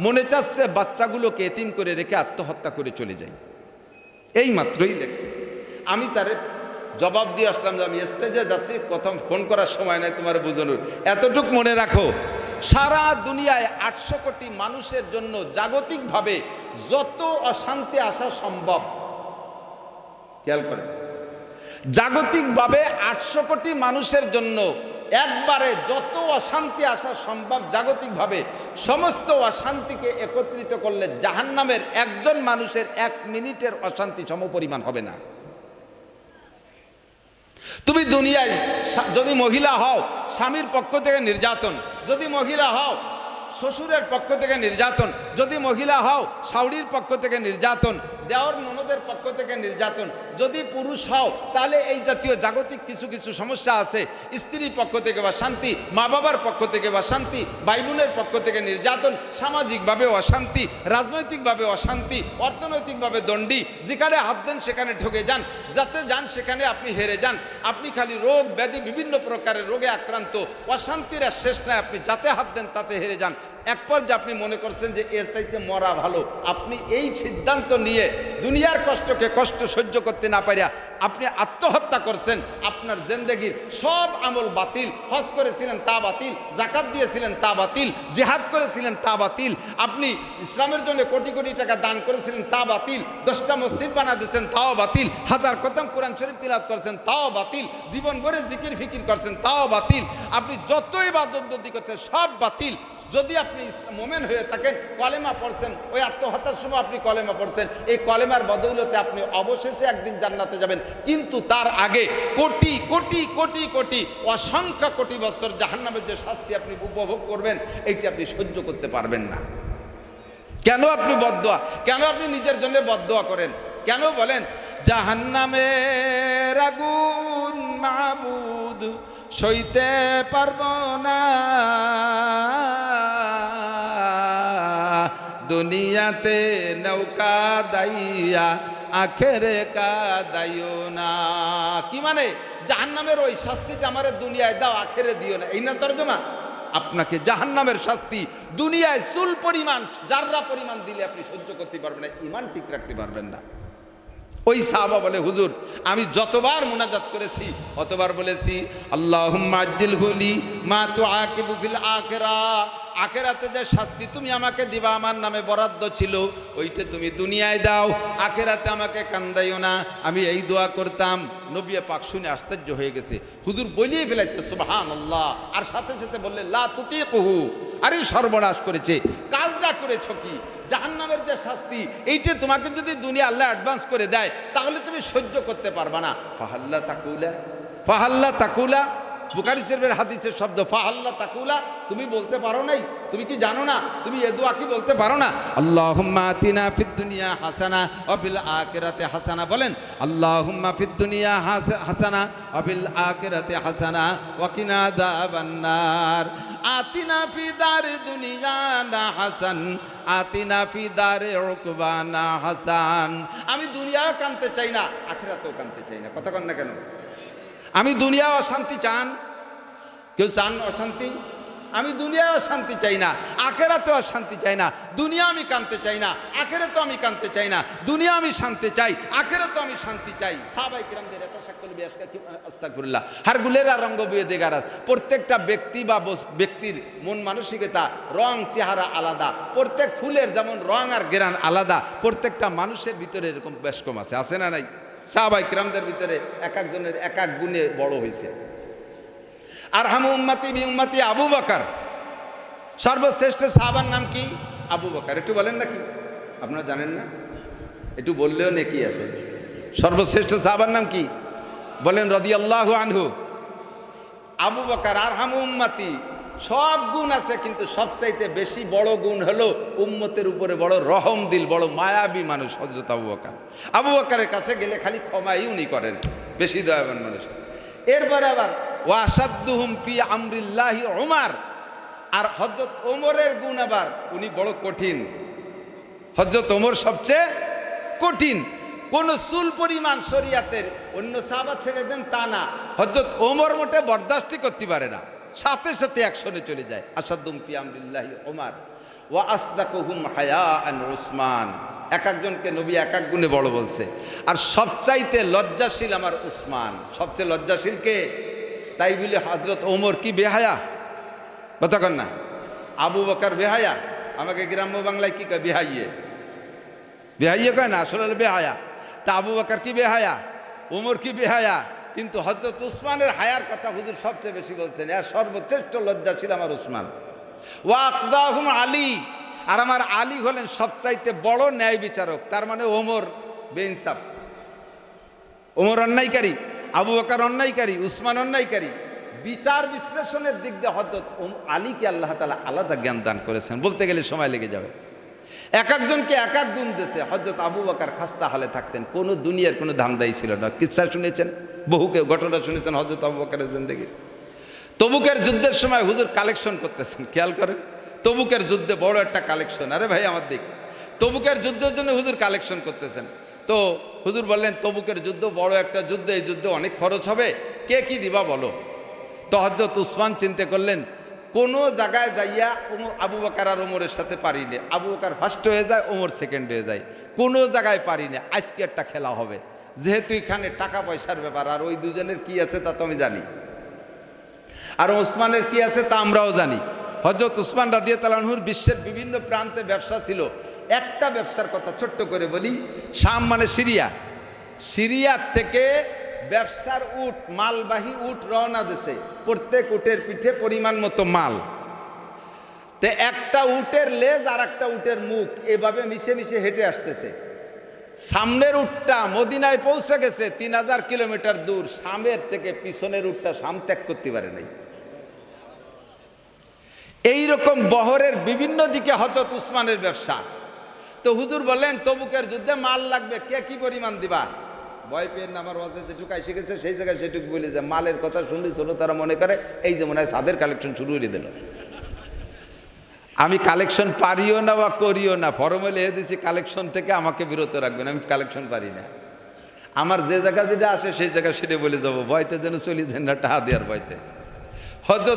মনে চাচ্ছে বাচ্চাগুলোকে এতিম করে রেখে আত্মহত্যা করে চলে যাই। এই মাত্রই লেখছে। আমি তারে জবাব দিয়ে আসলাম যে আমি স্টেজে যাচ্ছি, প্রথম ফোন করার সময় নাই তোমার বুঝানোর। এতটুক মনে রাখো, সারা দুনিয়ায় 800 কোটি মানুষের জন্য জাগতিকভাবে যত অশান্তি আসা সম্ভব, খেয়াল করেন, জাগতিকভাবে 800 কোটি মানুষের জন্য একবারে যত অশান্তি আসা সম্ভব জাগতিকভাবে, সমস্ত অশান্তিকে একত্রিত করলে জাহান্নামের একজন মানুষের 1 মিনিটের অশান্তি সমপরিমাণ হবে না। তুমি দুনিয়ায় যদি মহিলা হও, স্বামীর পক্ষ থেকে নির্যাতন, যদি মহিলা হও শ্বশুরের পক্ষ থেকে নির্যাতন, যদি মহিলা হও শাশুড়ির পক্ষ থেকে নির্যাতন, দেওর ননদের পক্ষ থেকে নির্যাতন, যদি পুরুষ হও তাহলে এই জাতীয় জাগতিক কিছু কিছু সমস্যা আছে। স্ত্রীর পক্ষ থেকে অশান্তি, মা বাবার পক্ষ থেকে অশান্তি, ভাই বোনের পক্ষ থেকে নির্যাতন, সামাজিকভাবে অশান্তি, রাজনৈতিকভাবে অশান্তি, অর্থনৈতিকভাবে দণ্ডি, যেখানে হাত দেন সেখানে ঠকে যান, যাতে যান সেখানে আপনি হেরে যান, আপনি খালি রোগ ব্যাধি বিভিন্ন প্রকারের রোগে আক্রান্ত, অশান্তির আর শেষ নাই, আপনি যাতে হাত দেন তাতে হেরে যান। এক পর্যায়ে আপনি মনে করছেন যে এর চাইতে মরা ভালো। আপনি এই সিদ্ধান্ত নিয়ে দুনিয়ার কষ্টকে কষ্ট সহ্য করতে না পারিয়া আপনি আত্মহত্যা করছেন। আপনার জিন্দেগির সব আমল বাতিল, হজ করেছিলেন তা বাতিল, জাকাত দিয়েছিলেন তা বাতিল, জিহাদ করেছিলেন তা বাতিল, আপনি ইসলামের জন্য কোটি কোটি টাকা দান করেছিলেন তা বাতিল, 10টা মসজিদ বানা দিয়েছেন তাও বাতিল, 1000 খতম কোরআন শরীফ তিলাওয়াত করেছেন তাও বাতিল, জীবন ভরে জিকির ফিকির করছেন তাও বাতিল, আপনি যত ইবাদত বন্দেগি করছেন সব বাতিল। যদি আপনি মোমেন হয়ে থাকেন, কলেমা পড়ছেন, ওই আত্মহত্যার সময় আপনি কলেমা পড়ছেন, এই কলেমার বদৌলতে আপনি অবশেষে একদিন জান্নাতে যাবেন। কিন্তু তার আগে কোটি কোটি কোটি কোটি অসংখ্য কোটি বছর জাহান্নামের যে শাস্তি আপনি উপভোগ করবেন, এইটি আপনি সহ্য করতে পারবেন না। কেন আপনি বদদোয়া, কেন আপনি নিজের জন্য বদদোয়া করেন? কেন বলেন? জাহান্নামের আগুন মাবুদ সইতে পারব না, দুনিয়াতে নৌকা দাইয়া আখেরে কাদাইও না। কি মানে? জাহান্নামের ওই শাস্তিটা আমারে দুনিয়ায় দাও, আখেরে দিও না, এই না তর্জমা? আপনাকে জাহান্নামের শাস্তি দুনিয়ায় চুল পরিমাণ, জাররা পরিমাণ দিলে আপনি সহ্য করতে পারবেন না, ঈমান ঠিক রাখতে পারবেন না। ওই সাহাবা বলে, হুজুর আমি যতবার মুনাজাত করেছি অতবার বলেছি আল্লাহুম্মা আজ্জিলহু লি মা তুআকিবু ফিল আখিরাহ, আখিরাতে যে শাস্তি তুমি আমাকে দিবা আমার নামে বরাদ্দ ছিল ওইটা তুমি দুনিয়ায় দাও, আখিরাতে আমাকে কান্দাইও না। আমি এই দোয়া করতাম। নবী পাক শুনে আশ্চর্য হয়ে গেছে, হুজুর বলিয়ে ফেলেছে সুবহানাল্লাহ, আর সাথে সাথে বললে লা তুতিকুহু, আরে সর্বনাশ করেছে, কাজ যা করেছ কি, জাহান্নামের যে শাস্তি এইটা তোমাকে যদি দুনিয়া আল্লাহ অ্যাডভান্স করে দেয় তাহলে তুমি সহ্য করতে পারবা না। ফাহাল্লা তাকুলা, ফাহাল্লা তাকুলা, বুখারী শরীফের হাদিসের শব্দ ফাহাল্লা তাকুলা, তুমি বলতে পারো নাই? তুমি কি জানো না? তুমি এ দোয়া কি বলতে পারো না? আল্লাহুম্মা আতিনা ফিদ দুনিয়া হাসানা ওয়া ফিল আখিরাতি হাসানা, বলেন আল্লাহুম্মা ফিদ দুনিয়া হাসানা ওয়া ফিল আখিরাতি হাসানা ওয়া কিনা আযাবান নার, আতিনা ফি দারি দুনিয়া না হাসান, আতিনা ফি দারে উকবানা হাসান। আমি দুনিয়াও কানতে চাই না, আখিরাতেও কানতে চাই না। কথা কন না কেন? আমি দুনিয়াও অশান্তি চান? কেউ চান অশান্তি? আমি দুনিয়াও শান্তি চাই না, আখিরাতেও শান্তি চাই না। দুনিয়া আমি কানতে চাই না, আখিরাতেও আমি কানতে চাই না। দুনিয়া আমি শান্তি চাই, আখিরাতেও আমি শান্তি চাই। সাহাবায়ে কিরামদের এটা শাকল বিয়াসকা কি আস্তাগফিরুল্লাহ হার গুলেরা রঙ্গ বিয়ে দেগারাজ। প্রত্যেকটা ব্যক্তি বা ব্যক্তির মন মানসিকতা, রং চেহারা আলাদা। প্রত্যেক ফুলের যেমন রং আর ঘ্রাণ আলাদা, প্রত্যেকটা মানুষের ভিতরে এরকম বেশ কম আছে না নাই? সাহাবায়ে কিরামদের ভিতরে এক একজনের এক এক গুণে বড় হয়েছে। আরহামু উম্মতি বি উম্মতি আবু বকর, সর্বশ্রেষ্ঠ সাহাবার নাম কি? আবু বকর। একটু বলেন না কি আপনারা জানেন না? একটু বললেও নেকি আছে। সর্বশ্রেষ্ঠ সাহাবার নাম কি বলেন? রাদিয়াল্লাহু আনহু। আবু বকর আরহামু উম্মতি, সব গুণ আছে কিন্তু সবচাইতে বেশি বড় গুণ হলো উম্মতের উপরে বড় রহম দিল, বড় মায়াবী মানুষ হযরত আবু বকর। আবু বকরের কাছে গেলে খালি ক্ষমাই উনি করেন, বেশি দয়াবান মানুষ। এরপরে আবার ওয়াসাদ্দুহুম ফি আমরিল্লাহি উমর, আর হযরত ওমরের গুণ আবার উনি বড় কঠিন। হযরত ওমর সবচেয়ে কঠিন, কোন চুল পরিমাণ শরীয়তের অন্য সাহাবা ছেড়ে দেন তা না, হযরত ওমর মোটে বরদাস্তি করতে পারে না, সাথে সাথে অ্যাকশনে চলে যায়। আসাদ্দুহুম ফি আমরিল্লাহি উমর ওয়া আসদাকুহুম হায়াআন উসমান। এক একজনকে নবী এক এক গুণে বড় বলছে। আর সবচাইতে লজ্জাশীল আমার উসমান, সবচেয়ে লজ্জাশীল কে? তাই বলে হজরত ওমর কি বেহায়া? কথা কন না। আবু বকর বেহায়া? আমাকে গ্রাম্য বাংলায় কি কয়? বেহাইয়ে। বেহাইয়ে কয় না, আসলে বেহায়া। তা আবু বকর কি বেহায়া? ওমর কি বেহায়া? কিন্তু হযরত উসমানের হায়ার কথা হুজুর সবচেয়ে বেশি বলছেন। এর সর্বশ্রেষ্ঠ লজ্জাশীল আমার উসমান। ওয়া আকদাহুম আলী, আর আমার আলী হলেন সবচাইতে বড় ন্যায় বিচারক। তার মানে ওমর বেইনসাফ, ওমর অন্যায়কারী, আবু বকর অন্যায়কারী, উসমান অন্যায়কারী। বিচার বিশ্লেষণের দিক দিয়ে হযরত আলীকে আল্লাহ তাআলা আলাদা জ্ঞান দান করেছেন। বলতে গেলে সময় লেগে যাবে। এক একজনকে এক এক গুণ দেশে। হযরত আবু বকর খাস্তা হালে থাকতেন, কোনো দুনিয়ার কোনো ধান্দাই ছিল না। কিচ্ছা শুনেছেন, বহুকে ঘটনা শুনেছেন হযরত আবু বকরের জিন্দেগির। তবুকের যুদ্ধের সময় হুজুর কালেকশন করতেছেন, খেয়াল করেন। তবুকের যুদ্ধে বড় একটা কালেকশন। আরে ভাই আমার দিক, তবুকের যুদ্ধের জন্য হুজুর কালেকশন করতেছেন। তো হুজুর বললেন তবুকের যুদ্ধ বড় একটা যুদ্ধ, এই যুদ্ধে অনেক খরচ হবে, কে কি দিবা বলো। তো হযরত উসমান চিন্তা করলেন কোনো জায়গায় যাইয়া আবু বকর আর ওমরের সাথে পারি না। আবু বকর ফার্স্ট হয়ে যায়, ওমর সেকেন্ড হয়ে যায়, কোনো জায়গায় পারি না। আজকে একটা খেলা হবে, যেহেতু এখানে টাকা পয়সার ব্যাপার, আর ওই দুজনের কি আছে তা তো আমি জানি, আর ওসমানের কি আছে তা আমরাও জানি। হযরত উসমান রাদিয়াল্লাহু আনহুর বিশ্বের বিভিন্ন প্রান্তে ব্যবসা ছিল। একটা ব্যবসার কথা ছোট্ট করে বলি। শাম মানে সিরিয়া, সিরিয়ার থেকে ব্যবসার উট, মালবাহী উট রওনা দিছে। প্রত্যেক উটের পিঠে পরিমাণ মতো মাল। তে একটা উটের লেজ আর একটা উটের মুখ এভাবে মিশে মিশে হেঁটে আসতেছে। সামনের উটটা মদিনায় পৌঁছে গেছে 3000 কিলোমিটার দূর। শামের থেকে পিছনের উটটা শাম ত্যাগ করতে পারে নাই। এইরকম বহরের বিভিন্ন দিকে হযরত উসমানের ব্যবসা। তো হুজুর বললেন তবুকের যুদ্ধে মাল লাগবে, কে কি পরিমাণ দিবা? ভয় পেয়ে না, আমার ওয়াজে যেটুকু এসে গেছে সেই জায়গায় সেটুকু বলে যে মালের কথা শুনলি শোনো, তারা মনে করে এই যে মনে হয় সাদের কালেকশন শুরু করে দিল। আমি কালেকশন পারিও না বা করিও না, ফরমালে এ দিছি কালেকশন থেকে আমাকে বিরত রাখবেন, আমি কালেকশন পারি না। আমার যে জায়গা যেটা আসে সেই জায়গা সেটা বলে যাবো, ভয়তে যেন চলি যেন না টাকা দেওয়ার ভয়তে। হয়তো